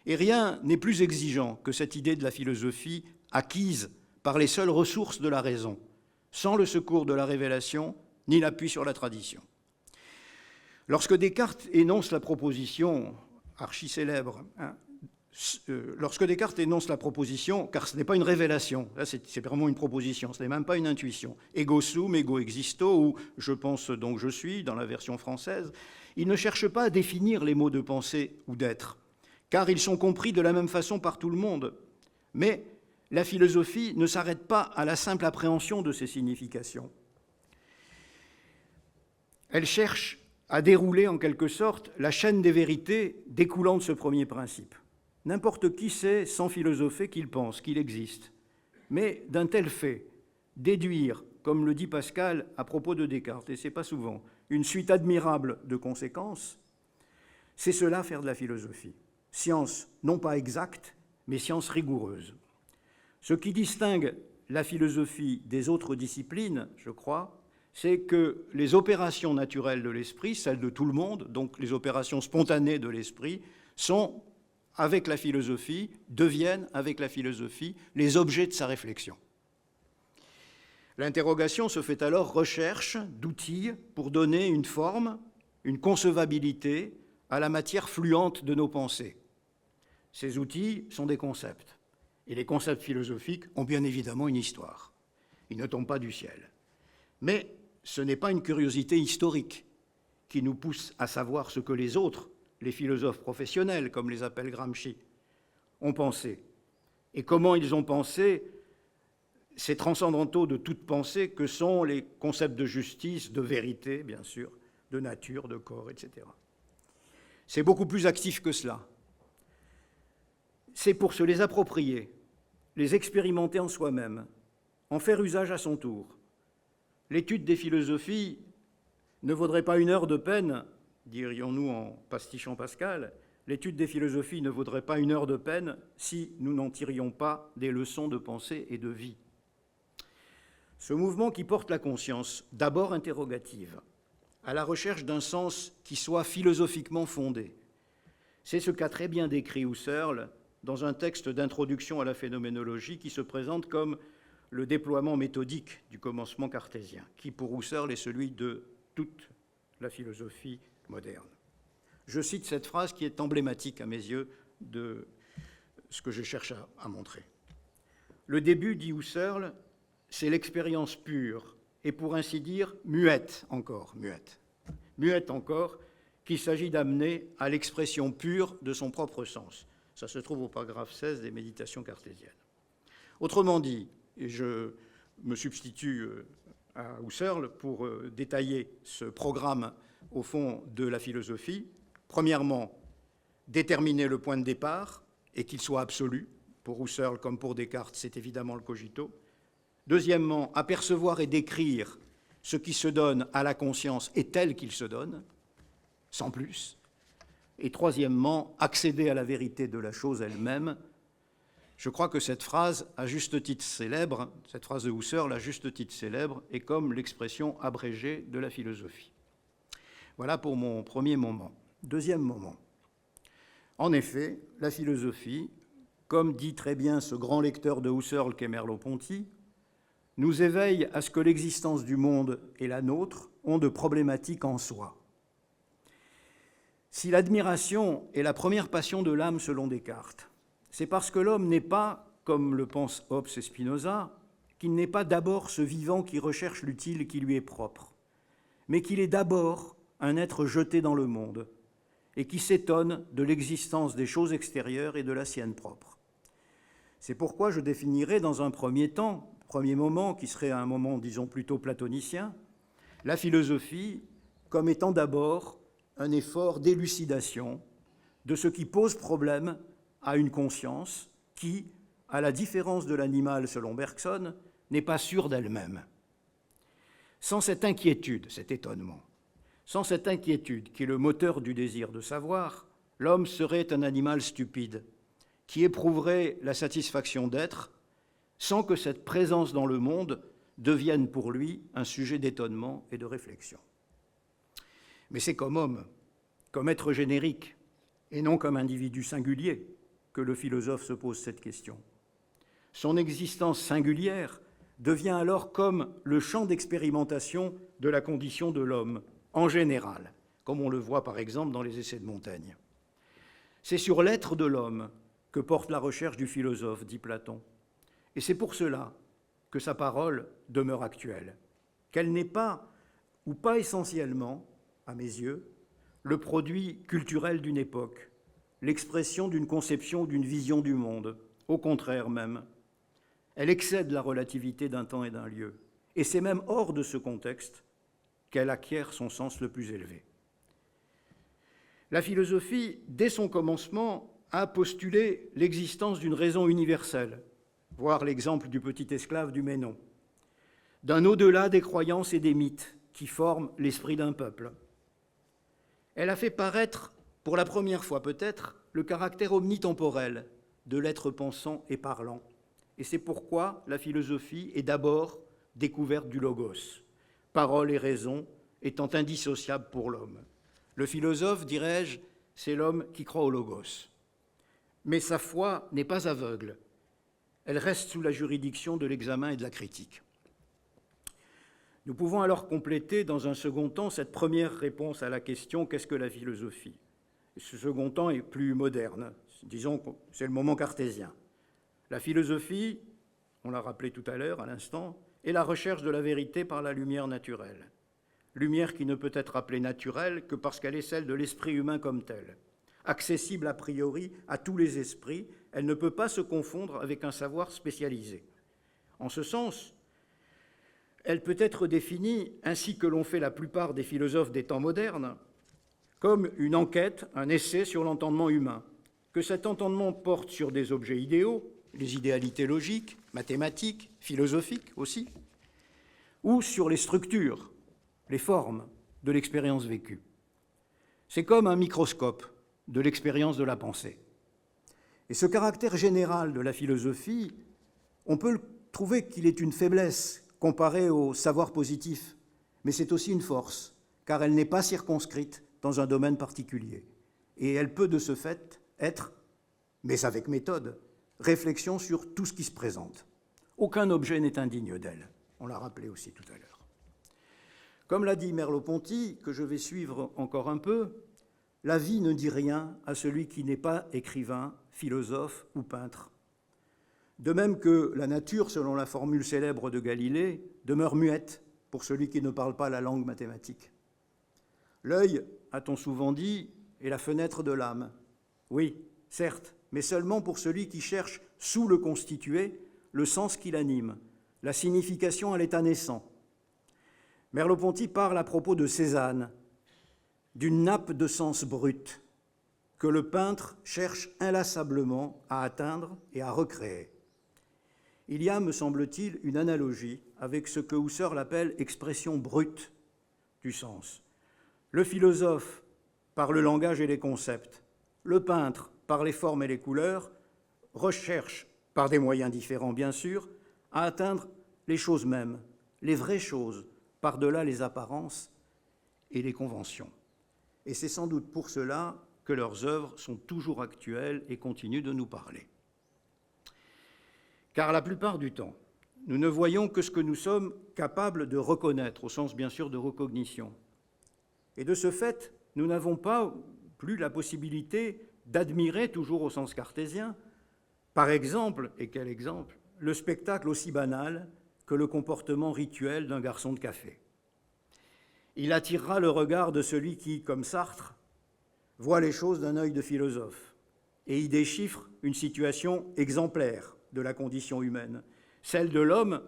et rien n'est plus exigeant que cette idée de la philosophie acquise par les seules ressources de la raison, sans le secours de la révélation ni l'appui sur la tradition. Lorsque Descartes énonce la proposition archi-célèbre, lorsque Descartes énonce la proposition, car ce n'est pas une révélation, là c'est vraiment une proposition, ce n'est même pas une intuition, ego sum, ego existo, ou je pense donc je suis, dans la version française, il ne cherche pas à définir les mots de pensée ou d'être, car ils sont compris de la même façon par tout le monde, mais la philosophie ne s'arrête pas à la simple appréhension de ces significations. Elle cherche à dérouler en quelque sorte la chaîne des vérités découlant de ce premier principe. N'importe qui sait, sans philosopher, qu'il pense, qu'il existe. Mais d'un tel fait, déduire, comme le dit Pascal à propos de Descartes, et c'est pas souvent, une suite admirable de conséquences, c'est cela faire de la philosophie. Science non pas exacte, mais science rigoureuse. Ce qui distingue la philosophie des autres disciplines, je crois, c'est que les opérations naturelles de l'esprit, celles de tout le monde, donc les opérations spontanées de l'esprit, sont, avec la philosophie, deviennent, avec la philosophie, les objets de sa réflexion. L'interrogation se fait alors recherche d'outils pour donner une forme, une concevabilité à la matière fluente de nos pensées. Ces outils sont des concepts. Et les concepts philosophiques ont bien évidemment une histoire. Ils ne tombent pas du ciel. Mais ce n'est pas une curiosité historique qui nous pousse à savoir ce que les autres, les philosophes professionnels, comme les appelle Gramsci, ont pensé. Et comment ils ont pensé ces transcendantaux de toute pensée que sont les concepts de justice, de vérité, bien sûr, de nature, de corps, etc. C'est beaucoup plus actif que cela. C'est pour se les approprier, les expérimenter en soi-même, en faire usage à son tour. L'étude des philosophies ne vaudrait pas une heure de peine, dirions-nous en pastichant Pascal, l'étude des philosophies ne vaudrait pas une heure de peine si nous n'en tirions pas des leçons de pensée et de vie. Ce mouvement qui porte la conscience, d'abord interrogative, à la recherche d'un sens qui soit philosophiquement fondé, c'est ce qu'a très bien décrit Husserl dans un texte d'introduction à la phénoménologie qui se présente comme le déploiement méthodique du commencement cartésien, qui pour Husserl est celui de toute la philosophie moderne. Je cite cette phrase qui est emblématique à mes yeux de ce que je cherche à montrer. Le début, dit Husserl, c'est l'expérience pure, et pour ainsi dire muette encore, qu'il s'agit d'amener à l'expression pure de son propre sens. Ça se trouve au paragraphe 16 des Méditations cartésiennes. Autrement dit, et je me substitue à Husserl pour détailler ce programme au fond de la philosophie. Premièrement, déterminer le point de départ et qu'il soit absolu. Pour Husserl comme pour Descartes, c'est évidemment le cogito. Deuxièmement, apercevoir et décrire ce qui se donne à la conscience et tel qu'il se donne, sans plus. Et troisièmement, accéder à la vérité de la chose elle-même. Je crois que cette phrase, à juste titre célèbre, cette phrase de Husserl, à juste titre célèbre, est comme l'expression abrégée de la philosophie. Voilà pour mon premier moment. Deuxième moment. En effet, la philosophie, comme dit très bien ce grand lecteur de Husserl qu'est Merleau-Ponty, nous éveille à ce que l'existence du monde et la nôtre ont de problématiques en soi. Si l'admiration est la première passion de l'âme selon Descartes, c'est parce que l'homme n'est pas, comme le pensent Hobbes et Spinoza, qu'il n'est pas d'abord ce vivant qui recherche l'utile qui lui est propre, mais qu'il est d'abord un être jeté dans le monde et qui s'étonne de l'existence des choses extérieures et de la sienne propre. C'est pourquoi je définirai dans un premier temps, premier moment, qui serait un moment, disons, plutôt platonicien, la philosophie comme étant d'abord un effort d'élucidation de ce qui pose problème à une conscience qui, à la différence de l'animal selon Bergson, n'est pas sûre d'elle-même. Sans cette inquiétude, cet étonnement, sans cette inquiétude qui est le moteur du désir de savoir, l'homme serait un animal stupide qui éprouverait la satisfaction d'être sans que cette présence dans le monde devienne pour lui un sujet d'étonnement et de réflexion. Mais c'est comme homme, comme être générique, et non comme individu singulier, que le philosophe se pose cette question. Son existence singulière devient alors comme le champ d'expérimentation de la condition de l'homme, en général, comme on le voit par exemple dans les Essais de Montaigne. C'est sur l'être de l'homme que porte la recherche du philosophe, dit Platon. Et c'est pour cela que sa parole demeure actuelle, qu'elle n'est pas, ou pas essentiellement, à mes yeux, le produit culturel d'une époque, l'expression d'une conception ou d'une vision du monde, au contraire même. Elle excède la relativité d'un temps et d'un lieu, et c'est même hors de ce contexte qu'elle acquiert son sens le plus élevé. La philosophie, dès son commencement, a postulé l'existence d'une raison universelle, voir l'exemple du petit esclave du Ménon, d'un au-delà des croyances et des mythes qui forment l'esprit d'un peuple. Elle a fait paraître, pour la première fois peut-être, le caractère omnitemporel de l'être pensant et parlant. Et c'est pourquoi la philosophie est d'abord découverte du logos, parole et raison étant indissociables pour l'homme. Le philosophe, dirais-je, c'est l'homme qui croit au logos. Mais sa foi n'est pas aveugle. Elle reste sous la juridiction de l'examen et de la critique. Nous pouvons alors compléter dans un second temps cette première réponse à la question « Qu'est-ce que la philosophie ?» Ce second temps est plus moderne. Disons que c'est le moment cartésien. La philosophie, on l'a rappelé tout à l'heure, à l'instant, est la recherche de la vérité par la lumière naturelle. lumière qui ne peut être appelée naturelle que parce qu'elle est celle de l'esprit humain comme tel. Accessible a priori à tous les esprits, elle ne peut pas se confondre avec un savoir spécialisé. En ce sens, elle peut être définie, ainsi que l'ont fait la plupart des philosophes des temps modernes, comme une enquête, un essai sur l'entendement humain. Que cet entendement porte sur des objets idéaux, les idéalités logiques, mathématiques, philosophiques aussi, ou sur les structures, les formes de l'expérience vécue. C'est comme un microscope de l'expérience de la pensée. Et ce caractère général de la philosophie, on peut trouver qu'il est une faiblesse comparée au savoir positif, mais c'est aussi une force, car elle n'est pas circonscrite dans un domaine particulier. Et elle peut de ce fait être, mais avec méthode, réflexion sur tout ce qui se présente. Aucun objet n'est indigne d'elle. On l'a rappelé aussi tout à l'heure. Comme l'a dit Merleau-Ponty, que je vais suivre encore un peu, la vie ne dit rien à celui qui n'est pas écrivain, philosophe ou peintre. De même que la nature, selon la formule célèbre de Galilée, demeure muette pour celui qui ne parle pas la langue mathématique. L'œil, a-t-on souvent dit, est la fenêtre de l'âme. Oui, certes, mais seulement pour celui qui cherche sous le constitué le sens qui l'anime, la signification à l'état naissant. Merleau-Ponty parle à propos de Cézanne, d'une nappe de sens brut que le peintre cherche inlassablement à atteindre et à recréer. Il y a, me semble-t-il, une analogie avec ce que Husserl appelle expression brute du sens. Le philosophe par le langage et les concepts, le peintre par les formes et les couleurs, recherche, par des moyens différents bien sûr, à atteindre les choses mêmes, les vraies choses, par-delà les apparences et les conventions. Et c'est sans doute pour cela que leurs œuvres sont toujours actuelles et continuent de nous parler. Car la plupart du temps, nous ne voyons que ce que nous sommes capables de reconnaître, au sens bien sûr de recognition. Et de ce fait, nous n'avons pas plus la possibilité d'admirer, toujours au sens cartésien, par exemple, et quel exemple, le spectacle aussi banal que le comportement rituel d'un garçon de café. Il attirera le regard de celui qui, comme Sartre, voit les choses d'un œil de philosophe et y déchiffre une situation exemplaire de la condition humaine, celle de l'homme,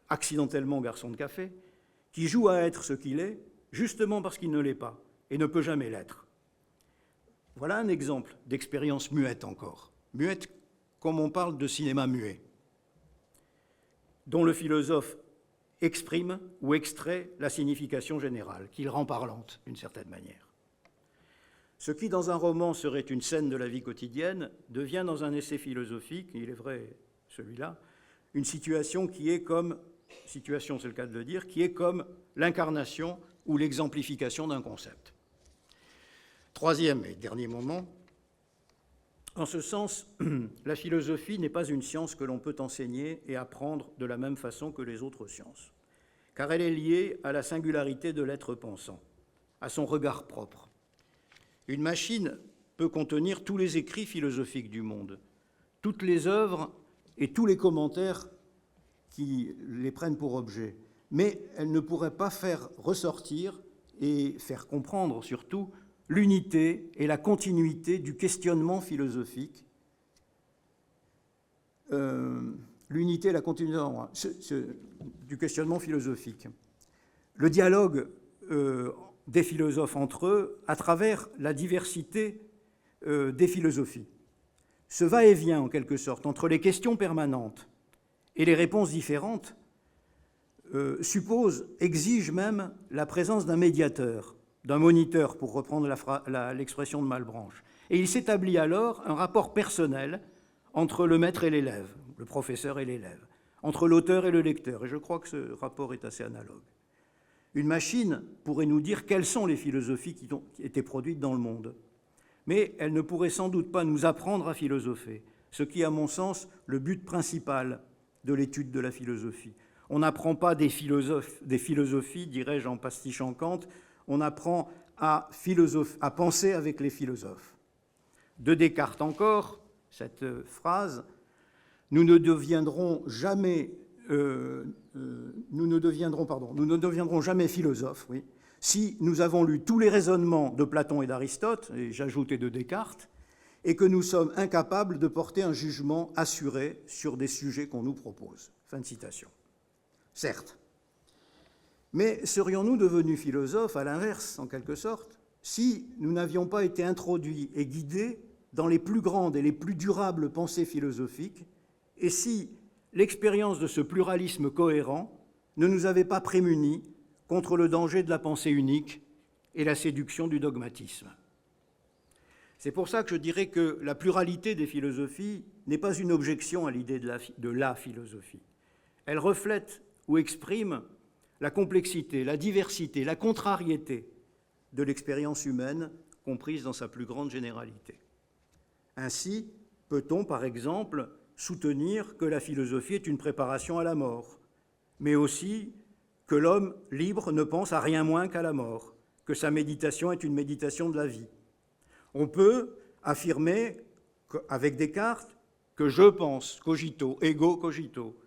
accidentellement garçon de café, qui joue à être ce qu'il est, justement parce qu'il ne l'est pas et ne peut jamais l'être. Voilà un exemple d'expérience muette encore. Muette comme on parle de cinéma muet, dont le philosophe exprime ou extrait la signification générale, qu'il rend parlante d'une certaine manière. Ce qui, dans un roman, serait une scène de la vie quotidienne, devient dans un essai philosophique, il est vrai celui-là, une situation qui est comme, situation c'est le cas de le dire, qui est comme l'incarnation ou l'exemplification d'un concept. Troisième et dernier moment, en ce sens, la philosophie n'est pas une science que l'on peut enseigner et apprendre de la même façon que les autres sciences, car elle est liée à la singularité de l'être pensant, à son regard propre. Une machine peut contenir tous les écrits philosophiques du monde, toutes les œuvres et tous les commentaires qui les prennent pour objet, mais elle ne pourrait pas faire ressortir et faire comprendre surtout l'unité et la continuité du questionnement philosophique, l'unité et la continuité du questionnement philosophique, le dialogue des philosophes entre eux à travers la diversité des philosophies. Ce va-et-vient, en quelque sorte, entre les questions permanentes et les réponses différentes exige même la présence d'un médiateur, d'un moniteur, pour reprendre l'expression de Malebranche. Et il s'établit alors un rapport personnel entre le maître et l'élève, le professeur et l'élève, entre l'auteur et le lecteur. Et je crois que ce rapport est assez analogue. Une machine pourrait nous dire quelles sont les philosophies qui ont été produites dans le monde. Mais elle ne pourrait sans doute pas nous apprendre à philosopher, ce qui est, à mon sens, le but principal de l'étude de la philosophie. On n'apprend pas des philosophies, dirais-je en pastichant Kant, on apprend à penser avec les philosophes. De Descartes encore, cette phrase, nous ne deviendrons jamais nous ne deviendrons jamais philosophes, oui, si nous avons lu tous les raisonnements de Platon et d'Aristote, et j'ajoute et de Descartes, et que nous sommes incapables de porter un jugement assuré sur des sujets qu'on nous propose. Fin de citation. Certes. Mais serions-nous devenus philosophes, à l'inverse, en quelque sorte, si nous n'avions pas été introduits et guidés dans les plus grandes et les plus durables pensées philosophiques, et si l'expérience de ce pluralisme cohérent ne nous avait pas prémunis contre le danger de la pensée unique et la séduction du dogmatisme. C'est pour ça que je dirais que la pluralité des philosophies n'est pas une objection à l'idée de la philosophie. Elle reflète ou exprime la complexité, la diversité, la contrariété de l'expérience humaine comprise dans sa plus grande généralité. Ainsi, peut-on, par exemple, soutenir que la philosophie est une préparation à la mort, mais aussi que l'homme libre ne pense à rien moins qu'à la mort, que sa méditation est une méditation de la vie. On peut affirmer, avec Descartes, que je pense, cogito, ego cogito,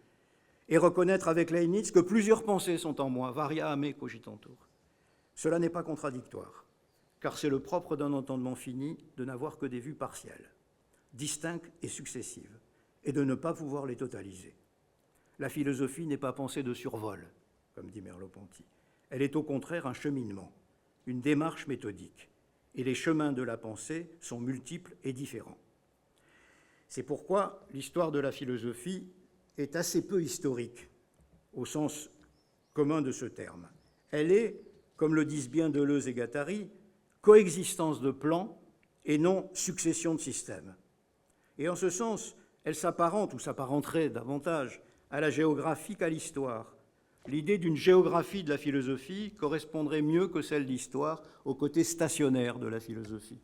et reconnaître avec Leibniz que plusieurs pensées sont en moi, varia a me cogitantur. Cela n'est pas contradictoire, car c'est le propre d'un entendement fini de n'avoir que des vues partielles, distinctes et successives, et de ne pas pouvoir les totaliser. La philosophie n'est pas pensée de survol, comme dit Merleau-Ponty. Elle est au contraire un cheminement, une démarche méthodique, et les chemins de la pensée sont multiples et différents. C'est pourquoi l'histoire de la philosophie est assez peu historique, au sens commun de ce terme. Elle est, comme le disent bien Deleuze et Guattari, coexistence de plans et non succession de systèmes. Et en ce sens, elle s'apparente, ou s'apparenterait davantage, à la géographie qu'à l'histoire. L'idée d'une géographie de la philosophie correspondrait mieux que celle d'histoire au côté stationnaire de la philosophie,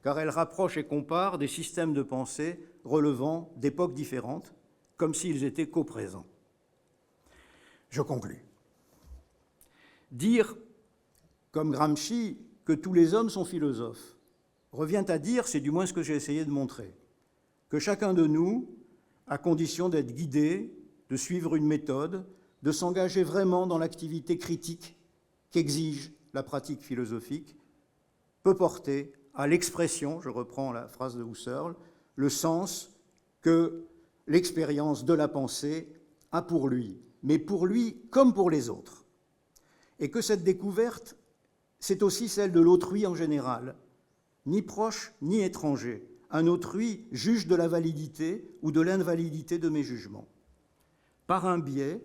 car elle rapproche et compare des systèmes de pensée relevant d'époques différentes, comme s'ils étaient coprésents. Je conclus. Dire, comme Gramsci, que tous les hommes sont philosophes revient à dire, c'est du moins ce que j'ai essayé de montrer, que chacun de nous, à condition d'être guidé, de suivre une méthode, de s'engager vraiment dans l'activité critique qu'exige la pratique philosophique, peut porter à l'expression, je reprends la phrase de Husserl, le sens que l'expérience de la pensée a pour lui, mais pour lui comme pour les autres. Et que cette découverte, c'est aussi celle de l'autrui en général, ni proche ni étranger. Un autrui juge de la validité ou de l'invalidité de mes jugements. Par un biais,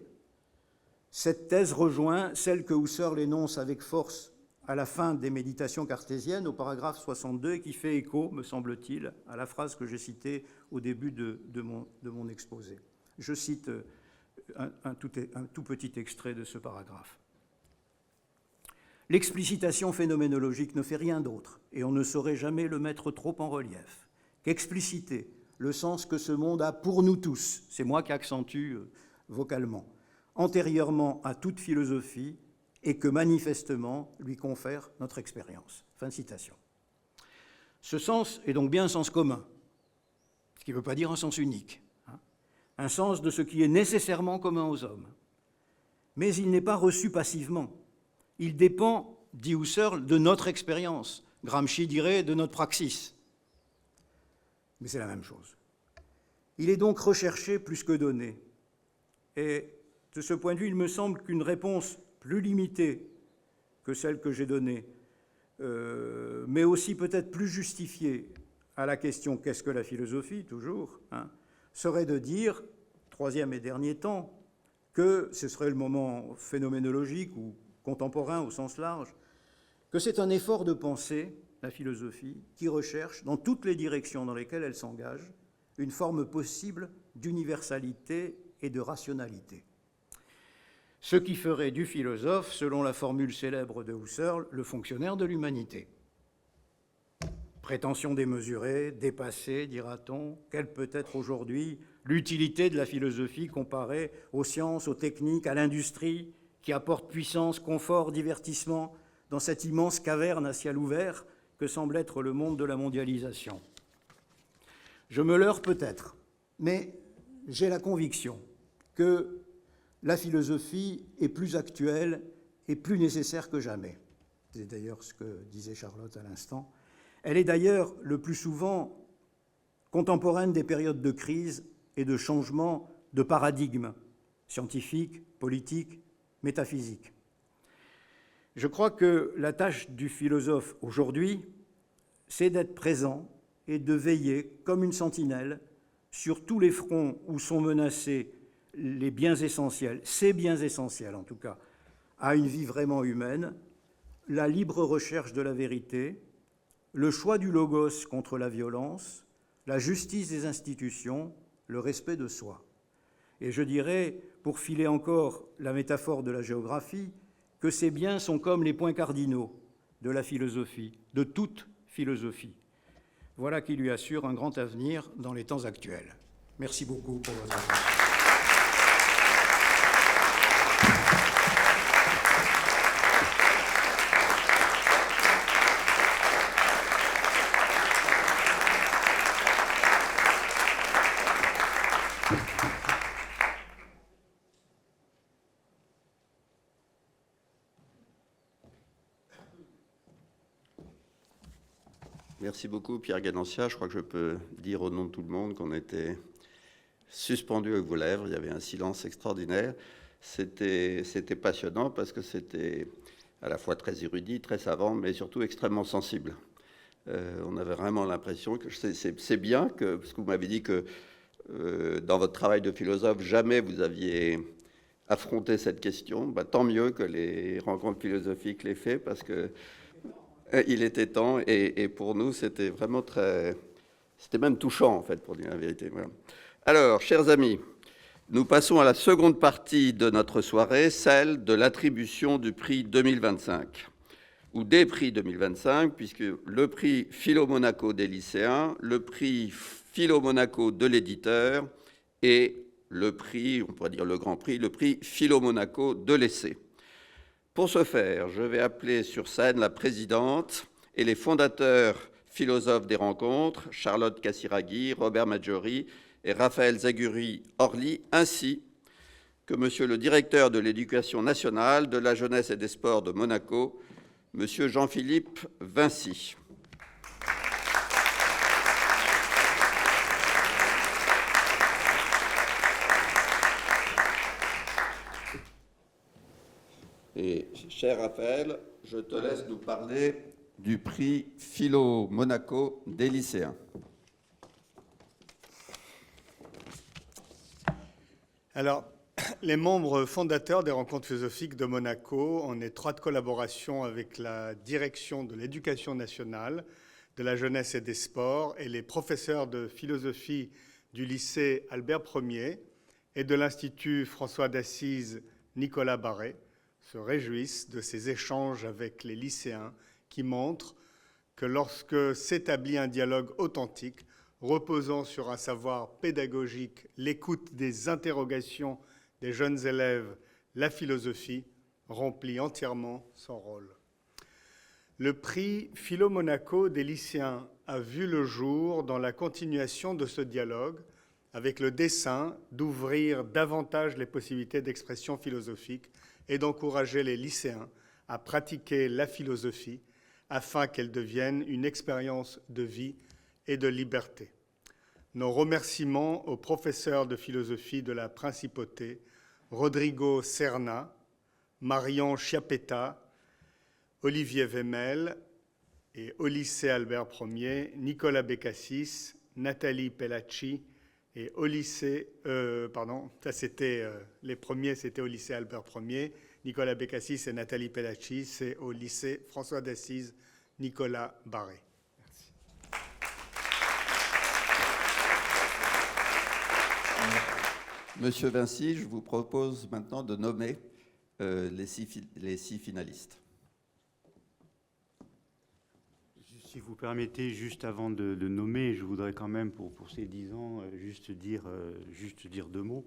cette thèse rejoint celle que Husserl énonce avec force à la fin des Méditations cartésiennes, au paragraphe 62, et qui fait écho, me semble-t-il, à la phrase que j'ai citée au début de mon exposé. Je cite un tout petit extrait de ce paragraphe. L'explicitation phénoménologique ne fait rien d'autre, et on ne saurait jamais le mettre trop en relief, qu'expliciter le sens que ce monde a pour nous tous, c'est moi qui accentue vocalement, antérieurement à toute philosophie, et que manifestement lui confère notre expérience. Fin de citation. Ce sens est donc bien un sens commun, ce qui ne veut pas dire un sens unique, un sens de ce qui est nécessairement commun aux hommes. Mais il n'est pas reçu passivement. Il dépend, dit Husserl, de notre expérience. Gramsci dirait de notre praxis. Mais c'est la même chose. Il est donc recherché plus que donné. Et de ce point de vue, il me semble qu'une réponse plus limitée que celle que j'ai donnée, mais aussi peut-être plus justifiée à la question « qu'est-ce que la philosophie ?» toujours, serait de dire, troisième et dernier temps, que ce serait le moment phénoménologique ou contemporain au sens large, que c'est un effort de pensée, la philosophie, qui recherche, dans toutes les directions dans lesquelles elle s'engage, une forme possible d'universalité et de rationalité. Ce qui ferait du philosophe, selon la formule célèbre de Husserl, le fonctionnaire de l'humanité. Prétention démesurée, dépassée, dira-t-on, quelle peut être aujourd'hui l'utilité de la philosophie comparée aux sciences, aux techniques, à l'industrie, qui apporte puissance, confort, divertissement dans cette immense caverne à ciel ouvert que semble être le monde de la mondialisation. Je me leurre peut-être, mais j'ai la conviction que la philosophie est plus actuelle et plus nécessaire que jamais. C'est d'ailleurs ce que disait Charlotte à l'instant. Elle est d'ailleurs le plus souvent contemporaine des périodes de crise et de changement de paradigme scientifique, politique, métaphysique. Je crois que la tâche du philosophe aujourd'hui, c'est d'être présent et de veiller comme une sentinelle sur tous les fronts où sont menacés les biens essentiels, ces biens essentiels en tout cas, à une vie vraiment humaine, la libre recherche de la vérité, le choix du logos contre la violence, la justice des institutions, le respect de soi. Et je dirais, pour filer encore la métaphore de la géographie, que ces biens sont comme les points cardinaux de la philosophie, de toute philosophie. Voilà qui lui assure un grand avenir dans les temps actuels. Merci beaucoup pour votre attention. Merci beaucoup, Pierre Ganancia. Je crois que je peux dire au nom de tout le monde qu'on était suspendu avec vos lèvres. Il y avait un silence extraordinaire. C'était passionnant parce que c'était à la fois très érudit, très savant, mais surtout extrêmement sensible. On avait vraiment l'impression que c'est bien, parce que vous m'avez dit que dans votre travail de philosophe, jamais vous aviez affronté cette question. Tant mieux que les rencontres philosophiques l'aient fait, parce que il était temps, et pour nous, c'était vraiment c'était même touchant, en fait, pour dire la vérité. Voilà. Alors, chers amis, nous passons à la seconde partie de notre soirée, celle de l'attribution du prix 2025, ou des prix 2025, puisque le prix Philo-Monaco des lycéens, le prix Philo-Monaco de l'éditeur, et le prix, on pourrait dire le grand prix, le prix Philo-Monaco de l'essai. Pour ce faire, je vais appeler sur scène la présidente et les fondateurs philosophes des rencontres, Charlotte Casiraghi, Robert Maggiori et Raphaël Zaguri-Orly, ainsi que monsieur le directeur de l'éducation nationale, de la jeunesse et des sports de Monaco, monsieur Jean-Philippe Vinci. Et cher Raphaël, je te laisse nous parler du prix Philo-Monaco des lycéens. Alors, les membres fondateurs des rencontres philosophiques de Monaco, en étroite collaboration avec la direction de l'éducation nationale, de la jeunesse et des sports et les professeurs de philosophie du lycée Albert Ier et de l'Institut François d'Assise Nicolas Barré, se réjouissent de ces échanges avec les lycéens qui montrent que lorsque s'établit un dialogue authentique, reposant sur un savoir pédagogique, l'écoute des interrogations des jeunes élèves, la philosophie remplit entièrement son rôle. Le prix Philo-Monaco des lycéens a vu le jour dans la continuation de ce dialogue avec le dessein d'ouvrir davantage les possibilités d'expression philosophique et d'encourager les lycéens à pratiquer la philosophie afin qu'elle devienne une expérience de vie et de liberté. Nos remerciements aux professeurs de philosophie de la Principauté, Rodrigo Serna, Marion Chiappetta, Olivier Wemmel et au lycée Albert Ier, Nicolas Bécassis, Nathalie Pellacci et au lycée, les premiers, c'était au lycée Albert Ier, Nicolas Bécassis et Nathalie Pellacci, c'est au lycée François d'Assise, Nicolas Barré. Merci. Monsieur Vinci, je vous propose maintenant de nommer les six finalistes. Si vous permettez, juste avant de nommer, je voudrais quand même, pour ces 10 ans, juste dire 2 mots.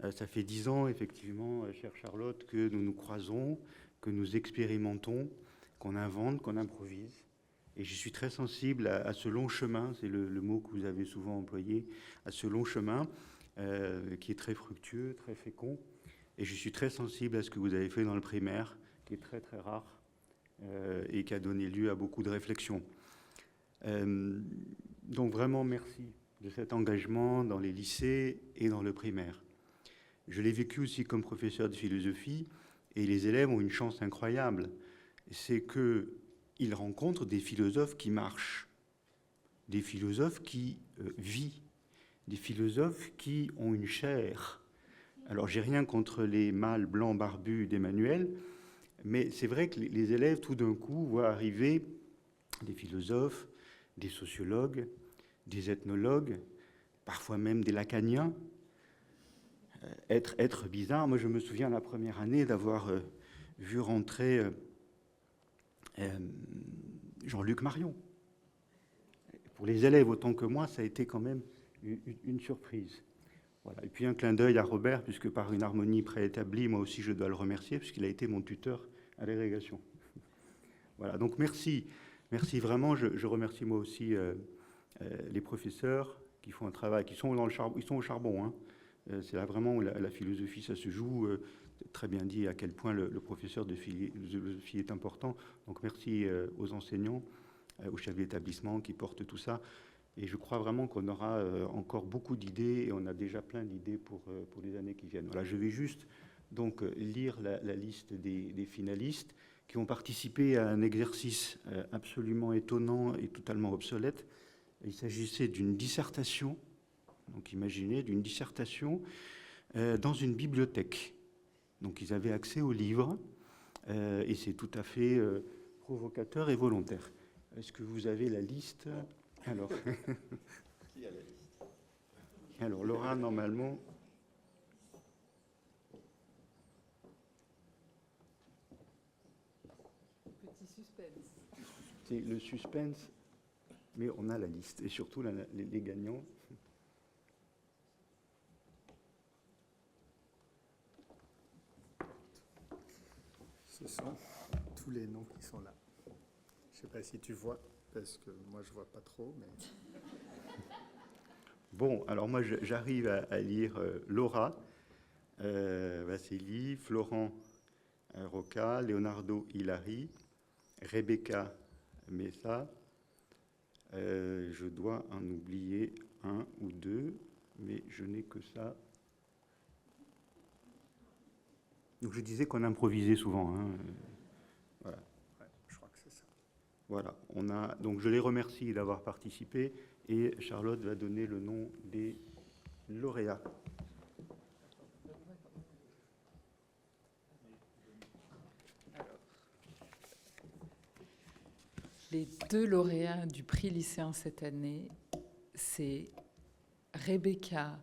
Ça fait 10 ans, effectivement, chère Charlotte, que nous nous croisons, que nous expérimentons, qu'on invente, qu'on improvise. Et je suis très sensible à ce long chemin, c'est le mot que vous avez souvent employé, à ce long chemin qui est très fructueux, très fécond, Et je suis très sensible à ce que vous avez fait dans le primaire, qui est très très rare et qui a donné lieu à beaucoup de réflexions. Donc vraiment merci de cet engagement dans les lycées et dans le primaire. Je l'ai vécu aussi comme professeur de philosophie, et les élèves ont une chance incroyable, c'est qu'ils rencontrent des philosophes qui marchent, des philosophes qui vivent, des philosophes qui ont une chair. Alors j'ai rien contre les mâles blancs barbus d'Emmanuel, mais c'est vrai que les élèves tout d'un coup voient arriver des philosophes, des sociologues, des ethnologues, parfois même des lacaniens, être bizarre. Moi, je me souviens la première année d'avoir vu rentrer Jean-Luc Marion. Pour les élèves autant que moi, ça a été quand même une surprise. Voilà. Et puis un clin d'œil à Robert, puisque par une harmonie préétablie, moi aussi je dois le remercier, puisqu'il a été mon tuteur à l'agrégation. Voilà, donc merci. Merci vraiment. Je remercie moi aussi les professeurs qui font un travail, qui sont dans le charbon, ils sont au charbon. Hein. C'est là vraiment où la philosophie, ça se joue. Très bien dit à quel point le professeur de philosophie est important. Donc merci aux enseignants, aux chefs d'établissement qui portent tout ça. Et je crois vraiment qu'on aura encore beaucoup d'idées, et on a déjà plein d'idées pour les années qui viennent. Voilà, je vais juste donc lire la liste des finalistes qui ont participé à un exercice absolument étonnant et totalement obsolète. Il s'agissait d'une dissertation, donc imaginez, d'une dissertation dans une bibliothèque. Donc ils avaient accès aux livres, et c'est tout à fait provocateur et volontaire. Est-ce que vous avez la liste ? Alors, qui a la liste ? Alors Laura, normalement... Petit suspense. C'est le suspense, mais on a la liste, et surtout les gagnants. Ce sont tous les noms qui sont là. Je ne sais pas si tu vois, parce que moi je ne vois pas trop. Mais... Bon, alors moi j'arrive à lire Laura, Vassili, Florent Roca, Leonardo Hilari, Rebecca Messa. Je dois en oublier un ou deux, mais je n'ai que ça. Donc je disais qu'on improvisait souvent. Hein. Voilà. Ouais, je crois que c'est ça. Voilà. Donc je les remercie d'avoir participé, et Charlotte va donner le nom des lauréats. Les deux lauréats du prix lycéen cette année, c'est Rebecca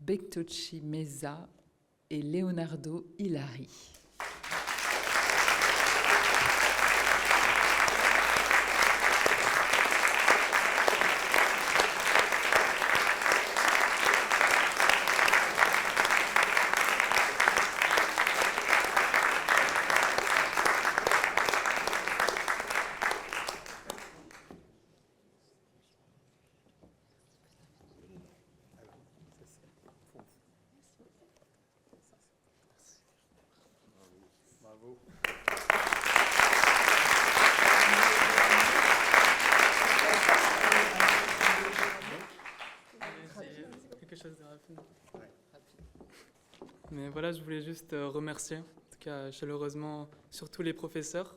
Bektocci-Meza et Leonardo Hilari. Bravo. Quelque chose de rapide. Mais voilà, je voulais juste remercier, en tout cas chaleureusement, surtout les professeurs,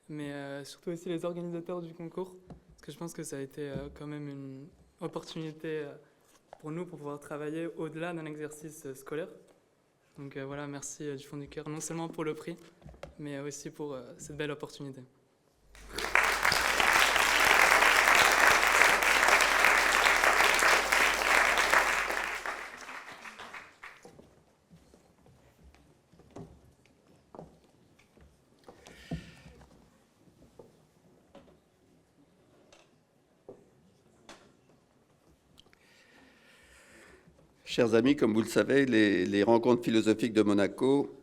mais surtout aussi les organisateurs du concours, parce que je pense que ça a été quand même une opportunité pour nous pour pouvoir travailler au-delà d'un exercice scolaire. Donc voilà, merci du fond du cœur, non seulement pour le prix, mais aussi pour cette belle opportunité. Chers amis, comme vous le savez, les rencontres philosophiques de Monaco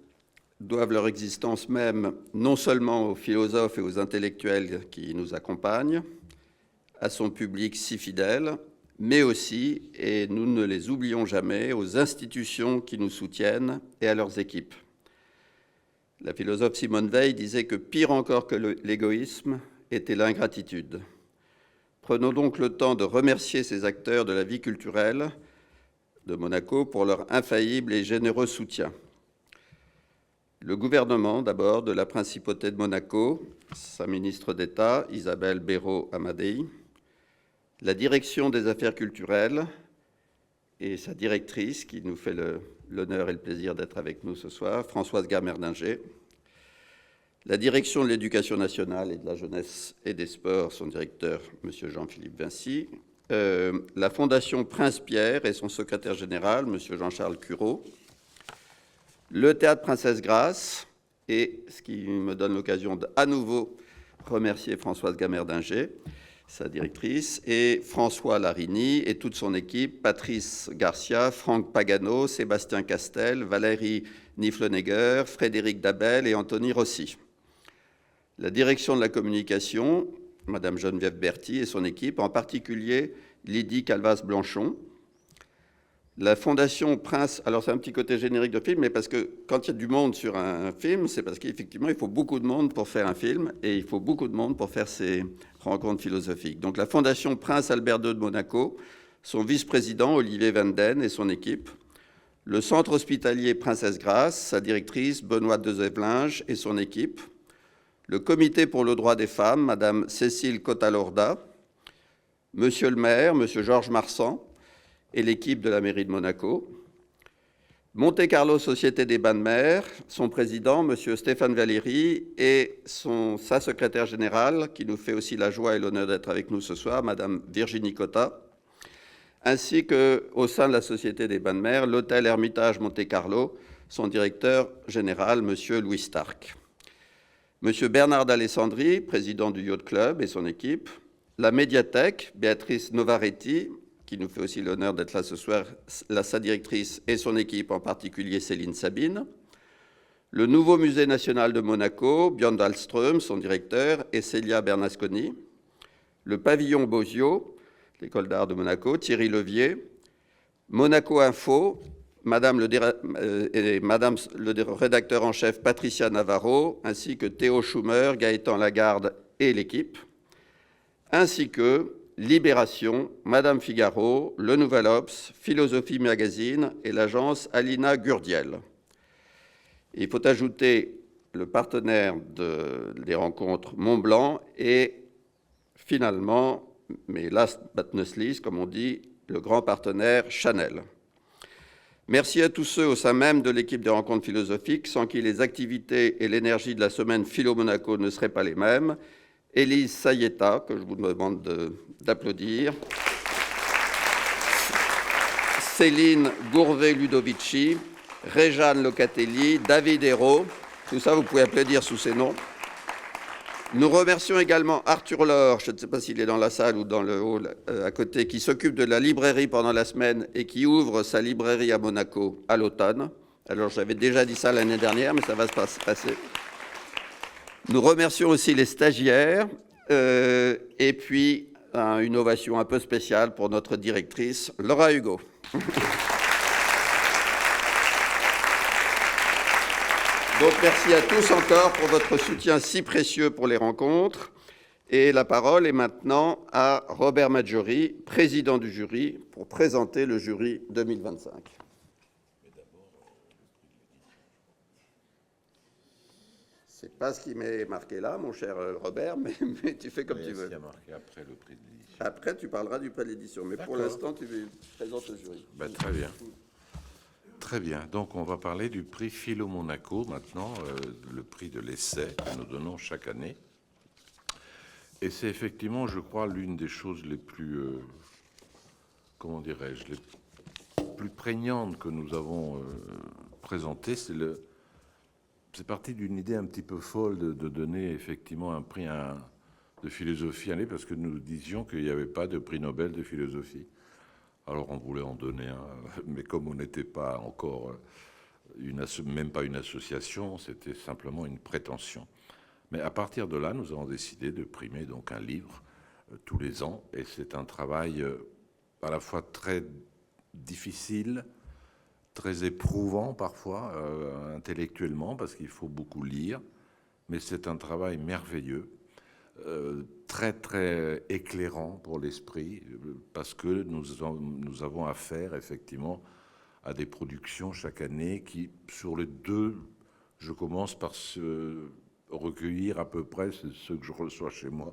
doivent leur existence même non seulement aux philosophes et aux intellectuels qui nous accompagnent, à son public si fidèle, mais aussi, et nous ne les oublions jamais, aux institutions qui nous soutiennent et à leurs équipes. La philosophe Simone Veil disait que pire encore que l'égoïsme était l'ingratitude. Prenons donc le temps de remercier ces acteurs de la vie culturelle de Monaco pour leur infaillible et généreux soutien. Le gouvernement, d'abord, de la Principauté de Monaco, sa ministre d'État, Isabelle Béraud-Amadei, la direction des affaires culturelles et sa directrice, qui nous fait l'honneur et le plaisir d'être avec nous ce soir, Françoise Gamerdinger, la direction de l'éducation nationale et de la jeunesse et des sports, son directeur, M. Jean-Philippe Vinci, la Fondation Prince-Pierre et son secrétaire général, M. Jean-Charles Cureau, le Théâtre Princesse Grace, et ce qui me donne l'occasion d'à nouveau remercier Françoise Gamerdinger, sa directrice, et François Larini et toute son équipe, Patrice Garcia, Franck Pagano, Sébastien Castel, Valérie Niflenegger, Frédéric Dabel et Anthony Rossi. La direction de la communication, Madame Geneviève Berthy et son équipe, en particulier Lydie Calvas-Blanchon. La Fondation Prince, alors c'est un petit côté générique de film, mais parce que quand il y a du monde sur un film, c'est parce qu'effectivement, il faut beaucoup de monde pour faire un film, et il faut beaucoup de monde pour faire ces rencontres philosophiques. Donc la Fondation Prince Albert II de Monaco, son vice-président Olivier Van Den et son équipe, le Centre hospitalier Princesse Grace, sa directrice Benoît Dezevlinge et son équipe, le Comité pour le droit des femmes, Madame Cécile Cotalorda, Monsieur le maire, Monsieur Georges Marsan, et l'équipe de la mairie de Monaco. Monte Carlo Société des bains de mer, son président, M. Stéphane Valéry, et sa secrétaire générale, qui nous fait aussi la joie et l'honneur d'être avec nous ce soir, Mme Virginie Cotta, ainsi qu'au sein de la Société des bains de mer, l'hôtel Hermitage Monte Carlo, son directeur général, M. Louis Stark. M. Bernard d'Alessandri, président du Yacht Club et son équipe, la médiathèque, Béatrice Novaretti, qui nous fait aussi l'honneur d'être là ce soir, sa directrice et son équipe, en particulier Céline Sabine. Le nouveau musée national de Monaco, Björn Dahlström, son directeur, et Célia Bernasconi. Le pavillon Bozio, l'école d'art de Monaco, Thierry Levier. Monaco Info, Madame le rédacteur en chef Patricia Navarro, ainsi que Théo Schumer, Gaëtan Lagarde et l'équipe, ainsi que Libération, Madame Figaro, Le Nouvel Obs, Philosophie Magazine et l'agence Alina Gurdiel. Il faut ajouter le partenaire des rencontres Mont-Blanc et finalement, mais last but not least, comme on dit, le grand partenaire Chanel. Merci à tous ceux au sein même de l'équipe des rencontres philosophiques, sans qui les activités et l'énergie de la semaine Philo Monaco ne seraient pas les mêmes. Élise Sayeta, que je vous demande d'applaudir. Céline Gourvet-Ludovici, Réjeanne Locatelli, David Hérault. Tout ça, vous pouvez applaudir sous ces noms. Nous remercions également Arthur Laure, je ne sais pas s'il est dans la salle ou dans le hall à côté, qui s'occupe de la librairie pendant la semaine et qui ouvre sa librairie à Monaco à l'automne. Alors, j'avais déjà dit ça l'année dernière, mais ça va se passer. Nous remercions aussi les stagiaires et puis une ovation un peu spéciale pour notre directrice, Laura Hugo. Donc merci à tous encore pour votre soutien si précieux pour les rencontres. Et la parole est maintenant à Robert Maggiori, président du jury, pour présenter le jury 2025. C'est pas ce qui m'est marqué là, mon cher Robert, mais tu fais comme tu veux. Marqué après le prix de l'édition. Après, tu parleras du prix de l'édition, mais pour l'instant, tu présentes le jury. Très bien. Très bien. Donc, on va parler du prix Philo Monaco maintenant, le prix de l'essai que nous donnons chaque année. Et c'est effectivement, je crois, l'une des choses les plus, comment dirais-je, les plus prégnantes que nous avons présentées. C'est parti d'une idée un petit peu folle de donner effectivement un prix de philosophie année, parce que nous disions qu'il n'y avait pas de prix Nobel de philosophie. Alors on voulait en donner un, mais comme on n'était pas encore même pas une association, c'était simplement une prétention. Mais à partir de là, nous avons décidé de primer donc un livre tous les ans, et c'est un travail à la fois très difficile, très éprouvant parfois, intellectuellement, parce qu'il faut beaucoup lire, mais c'est un travail merveilleux, très très éclairant pour l'esprit, parce que nous avons affaire effectivement à des productions chaque année qui, sur les deux, je commence par se recueillir à peu près, c'est ce que je reçois chez moi,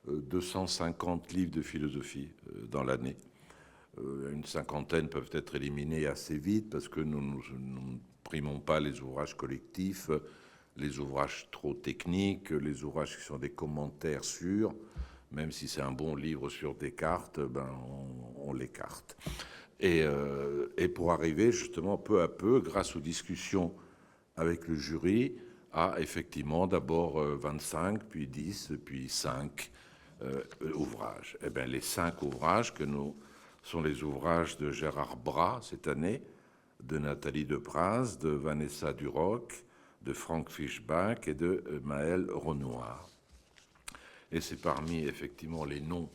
250 livres de philosophie dans l'année. Une cinquantaine peuvent être éliminés assez vite parce que nous ne primons pas les ouvrages collectifs, les ouvrages trop techniques, les ouvrages qui sont des commentaires sur, même si c'est un bon livre sur Descartes, ben on l'écarte. Et pour arriver justement peu à peu, grâce aux discussions avec le jury, à effectivement d'abord 25, puis 10, puis 5 ouvrages. Eh bien, les 5 ouvrages sont les ouvrages de Gérard Bras cette année, de Nathalie Depraz, de Vanessa Duroc, de Frank Fischbach et de Maël Renoir. Et c'est parmi effectivement les noms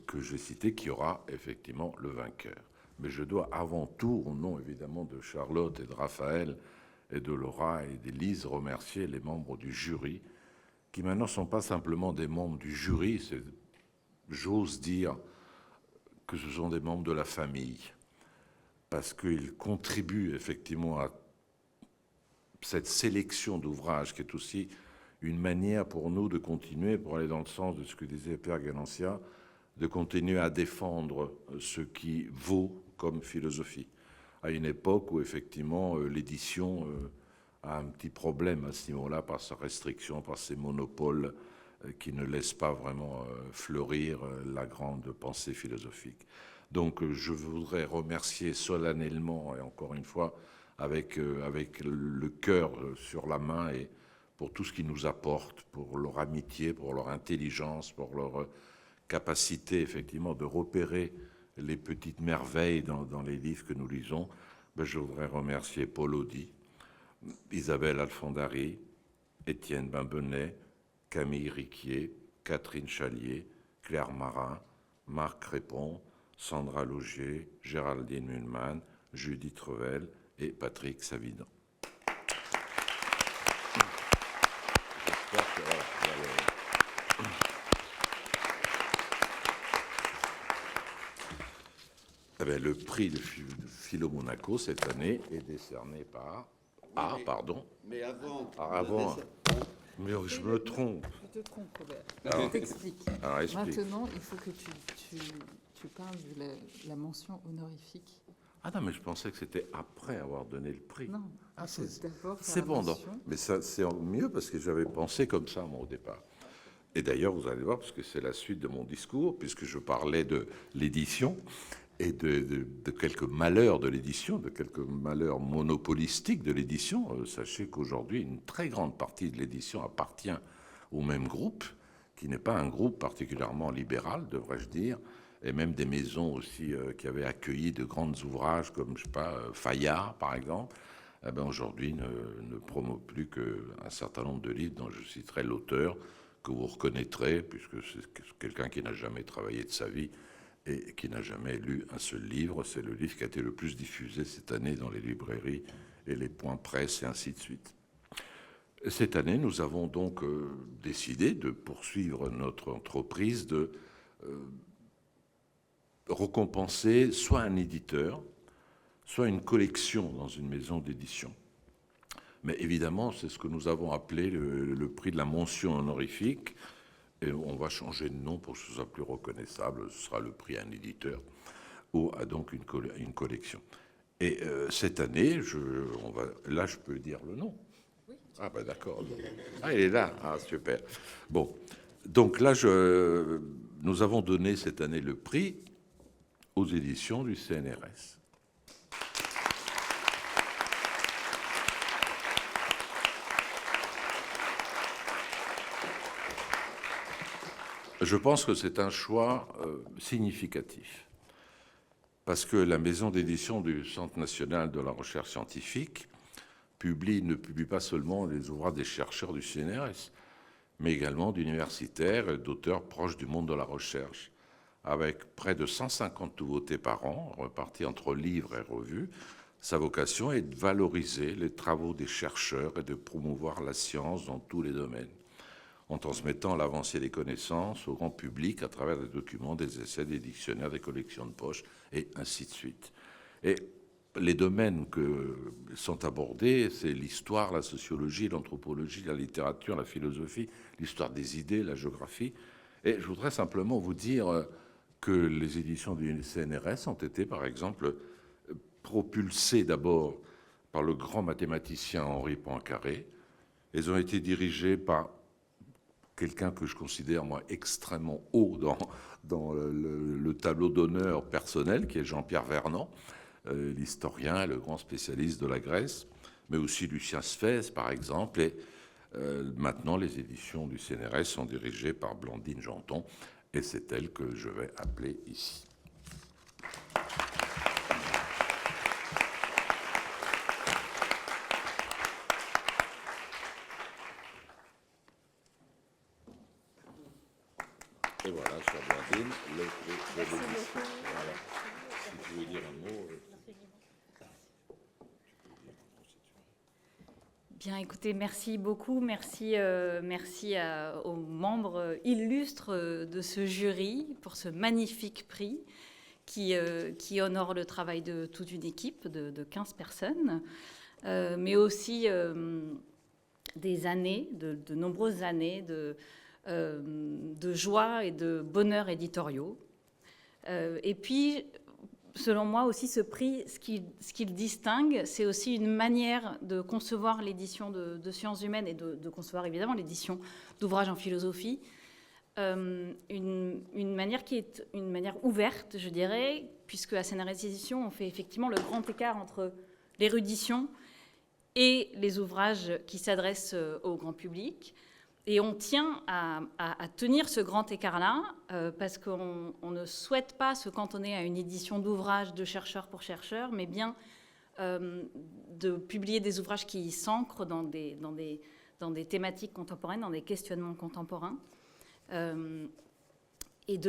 que j'ai cités qu'il y aura effectivement le vainqueur. Mais je dois avant tout, au nom évidemment de Charlotte et de Raphaël et de Laura et d'Élise, remercier les membres du jury, qui maintenant ne sont pas simplement des membres du jury, j'ose dire que ce sont des membres de la famille, parce qu'ils contribuent effectivement à cette sélection d'ouvrages qui est aussi une manière pour nous de continuer, pour aller dans le sens de ce que disait Pierre Ganancia, de continuer à défendre ce qui vaut comme philosophie. À une époque où effectivement l'édition a un petit problème à ce niveau-là par sa restriction, par ses monopoles qui ne laissent pas vraiment fleurir la grande pensée philosophique. Donc je voudrais remercier solennellement, et encore une fois, avec le cœur sur la main, et pour tout ce qu'ils nous apportent, pour leur amitié, pour leur intelligence, pour leur capacité effectivement de repérer les petites merveilles dans les livres que nous lisons. Ben, je voudrais remercier Paul Audy, Isabelle Alfondari, Étienne Bimbenet, Camille Riquier, Catherine Chalier, Claire Marin, Marc Crépon, Sandra Laugier, Géraldine Mulman, Judith Revel et Patrick Savidan. Eh bien, le prix de Philo Monaco cette année est décerné par... Ah, pardon. Mais avant... Mais je me trompe. Tu te trompes, Robert. Je t'explique. Explique. Maintenant, il faut que tu parles de la mention honorifique. Ah non, mais je pensais que c'était après avoir donné le prix. Non, c'est bon. Mais ça, c'est mieux parce que j'avais pensé comme ça, moi, au départ. Et d'ailleurs, vous allez voir, parce que c'est la suite de mon discours, puisque je parlais de l'édition et de quelques malheurs de l'édition, de quelques malheurs monopolistiques de l'édition. Sachez qu'aujourd'hui, une très grande partie de l'édition appartient au même groupe, qui n'est pas un groupe particulièrement libéral, devrais-je dire, et même des maisons aussi qui avaient accueilli de grands ouvrages comme, je sais pas, Fayard, par exemple, eh ben, aujourd'hui ne promeut plus qu'un certain nombre de livres dont je citerai l'auteur, que vous reconnaîtrez, puisque c'est quelqu'un qui n'a jamais travaillé de sa vie et qui n'a jamais lu un seul livre. C'est le livre qui a été le plus diffusé cette année dans les librairies et les points presse et ainsi de suite. Cette année, nous avons donc décidé de poursuivre notre entreprise de récompenser soit un éditeur, soit une collection dans une maison d'édition. Mais évidemment, c'est ce que nous avons appelé le prix de la mention honorifique. Et on va changer de nom pour que ce soit plus reconnaissable. Ce sera le prix à un éditeur ou à donc une collection. Et cette année, là, je peux dire le nom. Oui. Ah ben d'accord. Ah, il est là. Ah super. Bon, donc là, nous avons donné cette année le prix aux éditions du CNRS. Je pense que c'est un choix significatif, parce que la maison d'édition du Centre national de la recherche scientifique ne publie pas seulement les ouvrages des chercheurs du CNRS, mais également d'universitaires et d'auteurs proches du monde de la recherche, avec près de 150 nouveautés par an, reparties entre livres et revues. Sa vocation est de valoriser les travaux des chercheurs et de promouvoir la science dans tous les domaines, en transmettant l'avancée des connaissances au grand public à travers des documents, des essais, des dictionnaires, des collections de poche, et ainsi de suite. Et les domaines que sont abordés, c'est l'histoire, la sociologie, l'anthropologie, la littérature, la philosophie, l'histoire des idées, la géographie. Et je voudrais simplement vous dire que les éditions du CNRS ont été, par exemple, propulsées d'abord par le grand mathématicien Henri Poincaré. Elles ont été dirigées par quelqu'un que je considère, moi, extrêmement haut dans le tableau d'honneur personnel, qui est Jean-Pierre Vernant, l'historien et le grand spécialiste de la Grèce, mais aussi Lucien Sphèse, par exemple. Et maintenant, les éditions du CNRS sont dirigées par Blandine Janton, et c'est elle que je vais appeler ici. Et voilà, sur Blandine, le l'édition. Voilà. Si tu veux dire un mot. Bien, écoutez, merci beaucoup. Merci aux membres illustres de ce jury pour ce magnifique prix qui honore le travail de toute une équipe de 15 personnes, mais aussi des années, de nombreuses années de joie et de bonheur éditoriaux. Et puis, selon moi aussi, ce prix, ce qui le distingue, c'est aussi une manière de concevoir l'édition de sciences humaines et de concevoir évidemment l'édition d'ouvrages en philosophie, une manière qui est une manière ouverte, je dirais, puisque à CNRS Éditions, on fait effectivement le grand écart entre l'érudition et les ouvrages qui s'adressent au grand public. Et on tient à tenir ce grand écart-là parce qu'on ne souhaite pas se cantonner à une édition d'ouvrages de chercheurs pour chercheurs, mais bien de publier des ouvrages qui s'ancrent dans des thématiques contemporaines, dans des questionnements contemporains. Et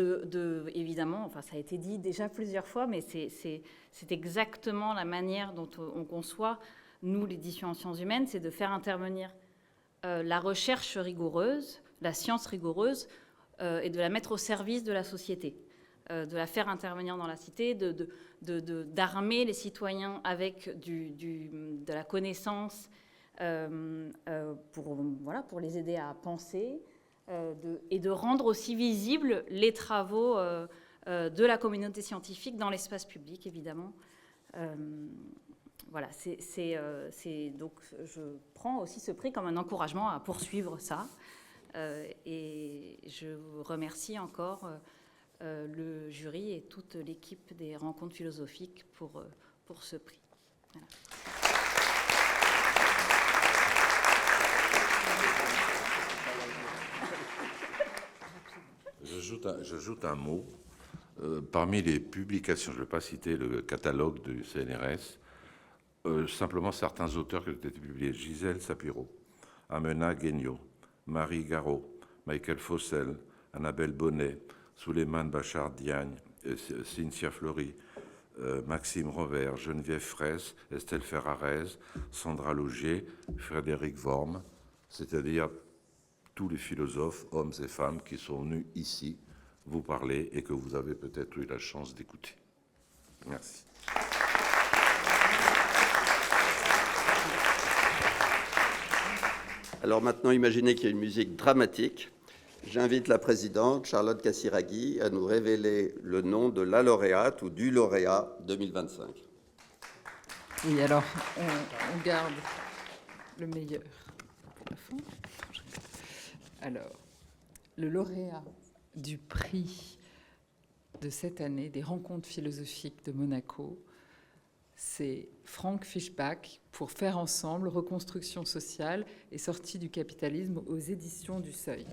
évidemment, enfin, ça a été dit déjà plusieurs fois, mais c'est exactement la manière dont on conçoit, nous, l'édition en sciences humaines, c'est de faire intervenir la recherche rigoureuse, la science rigoureuse, et de la mettre au service de la société, de la faire intervenir dans la cité, d'armer les citoyens avec de la connaissance pour les aider à penser, et de rendre aussi visibles les travaux de la communauté scientifique dans l'espace public, évidemment. Voilà, donc je prends aussi ce prix comme un encouragement à poursuivre ça. Et je vous remercie encore le jury et toute l'équipe des rencontres philosophiques pour ce prix. Voilà. J'ajoute un mot. Parmi les publications, je ne vais pas citer le catalogue du CNRS, simplement certains auteurs qui ont été publiés: Gisèle Sapiro, Amena Guignot, Marie Garot, Michael Fossel, Annabelle Bonnet, Souleymane Bachar Diagne, Cynthia Fleury, Maxime Rovert, Geneviève Fraisse, Estelle Ferrarez, Sandra Laugier, Frédéric Worm, c'est-à-dire tous les philosophes, hommes et femmes, qui sont venus ici vous parler et que vous avez peut-être eu la chance d'écouter. Merci. Alors maintenant, imaginez qu'il y a une musique dramatique. J'invite la présidente, Charlotte Casiraghi, à nous révéler le nom de la lauréate ou du lauréat 2025. Oui, alors, on garde le meilleur pour la fin. Alors, le lauréat du prix de cette année des rencontres philosophiques de Monaco, c'est Frank Fischbach pour Faire ensemble, reconstruction sociale et sortie du capitalisme aux éditions du Seuil.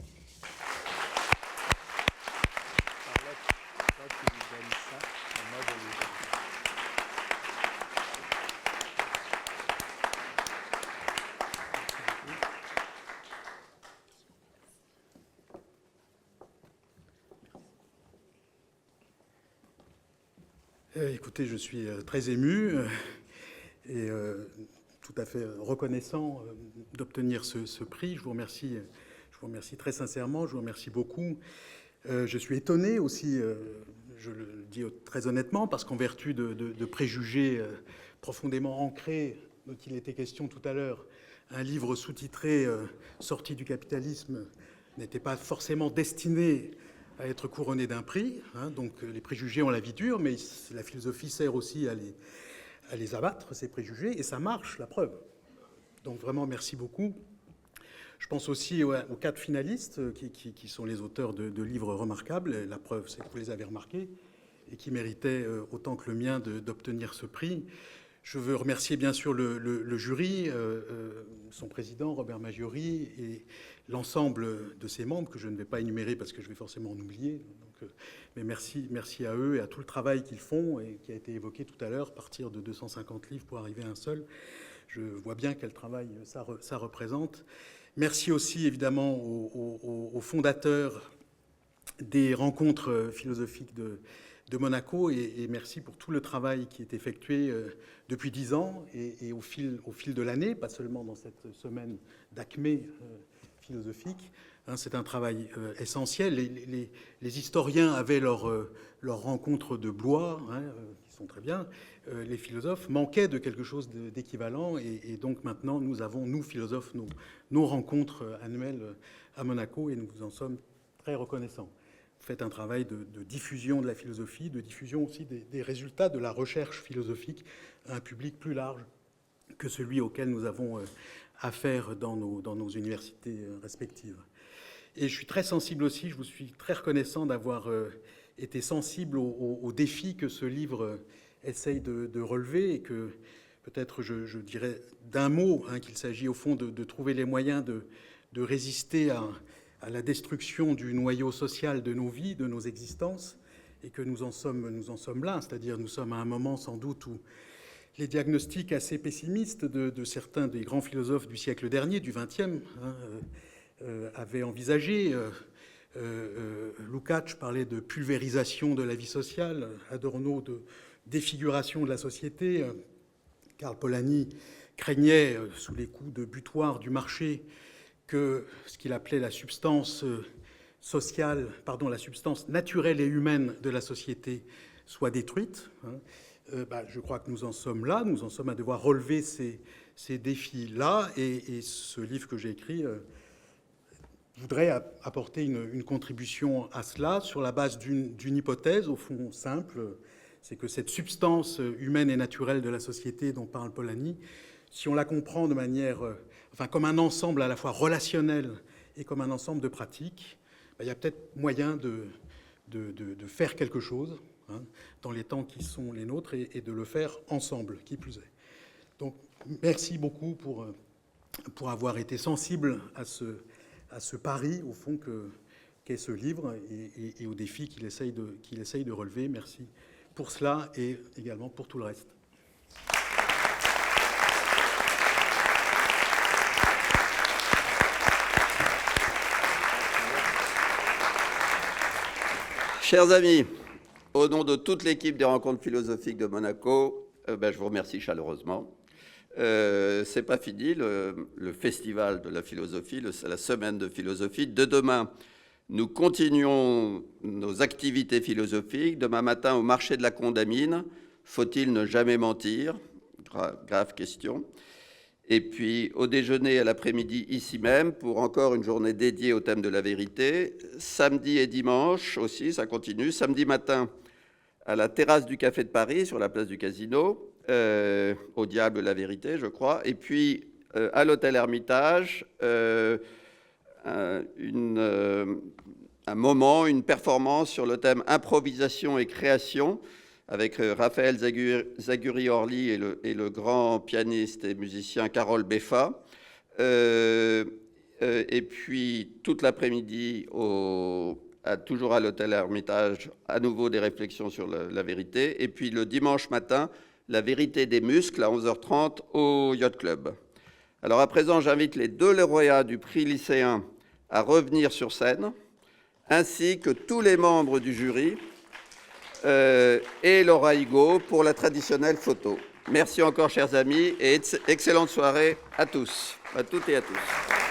Écoutez, je suis très ému et tout à fait reconnaissant d'obtenir ce prix. Je vous remercie très sincèrement, je vous remercie beaucoup. Je suis étonné aussi, je le dis très honnêtement, parce qu'en vertu de préjugés profondément ancrés dont il était question tout à l'heure, un livre sous-titré « Sortie du capitalisme » n'était pas forcément destiné à être couronné d'un prix. Donc les préjugés ont la vie dure, mais la philosophie sert aussi à les abattre, ces préjugés, et ça marche, la preuve. Donc vraiment, merci beaucoup. Je pense aussi aux 4 finalistes qui sont les auteurs de livres remarquables. La preuve, c'est que vous les avez remarqués et qui méritaient autant que le mien d'obtenir ce prix. Je veux remercier bien sûr le jury, son président Robert Maggiori et l'ensemble de ses membres que je ne vais pas énumérer parce que je vais forcément en oublier. Donc, mais merci à eux et à tout le travail qu'ils font et qui a été évoqué tout à l'heure, partir de 250 livres pour arriver à un seul. Je vois bien quel travail ça représente. Merci aussi évidemment aux fondateurs des rencontres philosophiques de Monaco et merci pour tout le travail qui est effectué depuis 10 ans et au fil de l'année, pas seulement dans cette semaine d'acmé philosophique. C'est un travail essentiel. Les historiens avaient leur rencontre de Blois, qui sont très bien. Les philosophes manquaient de quelque chose d'équivalent et donc maintenant nous avons, nous philosophes, nos rencontres annuelles à Monaco et nous vous en sommes très reconnaissants. Vous faites un travail de diffusion de la philosophie, de diffusion aussi des résultats de la recherche philosophique à un public plus large que celui auquel nous avons affaire dans nos universités respectives. Et je suis très sensible aussi, je vous suis très reconnaissant d'avoir été sensible aux défis que ce livre essaye de relever et que peut-être je dirais d'un mot qu'il s'agit au fond de trouver les moyens de résister à la destruction du noyau social de nos vies, de nos existences, et que nous en sommes là, c'est-à-dire nous sommes à un moment sans doute où les diagnostics assez pessimistes de certains des grands philosophes du siècle dernier, du XXe, avaient envisagé. Lukács parlait de pulvérisation de la vie sociale, Adorno de défiguration de la société, Karl Polanyi craignait, sous les coups de butoir du marché, que ce qu'il appelait la substance la substance naturelle et humaine de la société soit détruite. Je crois que nous en sommes là, nous en sommes à devoir relever ces défis-là, et ce livre que j'ai écrit voudrait apporter une contribution à cela sur la base d'une hypothèse, au fond simple, c'est que cette substance humaine et naturelle de la société dont parle Polanyi, si on la comprend de manière, comme un ensemble à la fois relationnel et comme un ensemble de pratiques, il y a peut-être moyen de faire quelque chose dans les temps qui sont les nôtres et de le faire ensemble, qui plus est. Donc, merci beaucoup pour avoir été sensible à ce pari, au fond, qu'est ce livre et aux défis qu'il essaye de relever. Merci pour cela et également pour tout le reste. Chers amis, au nom de toute l'équipe des rencontres philosophiques de Monaco, je vous remercie chaleureusement. C'est pas fini, le festival de la philosophie, la semaine de philosophie. De demain, nous continuons nos activités philosophiques. Demain matin, au marché de la Condamine, faut-il ne jamais mentir? Grave question. Et puis, au déjeuner à l'après-midi, ici même, pour encore une journée dédiée au thème de la vérité. Samedi et dimanche aussi, ça continue. Samedi matin, à la terrasse du Café de Paris, sur la place du Casino, au Diable la Vérité, je crois. Et puis, à l'hôtel Hermitage, un moment, une performance sur le thème improvisation et création, avec Raphaël Zaguri-Orly et le grand pianiste et musicien Carole Beffa. Et puis, toute l'après-midi, toujours à l'hôtel Hermitage, à nouveau des réflexions sur la vérité. Et puis, le dimanche matin, la vérité des muscles à 11h30 au Yacht Club. Alors, à présent, j'invite les 2 lauréats du prix lycéen à revenir sur scène, ainsi que tous les membres du jury. et Laura Higo pour la traditionnelle photo. Merci encore, chers amis, et excellente soirée à tous, à toutes et à tous.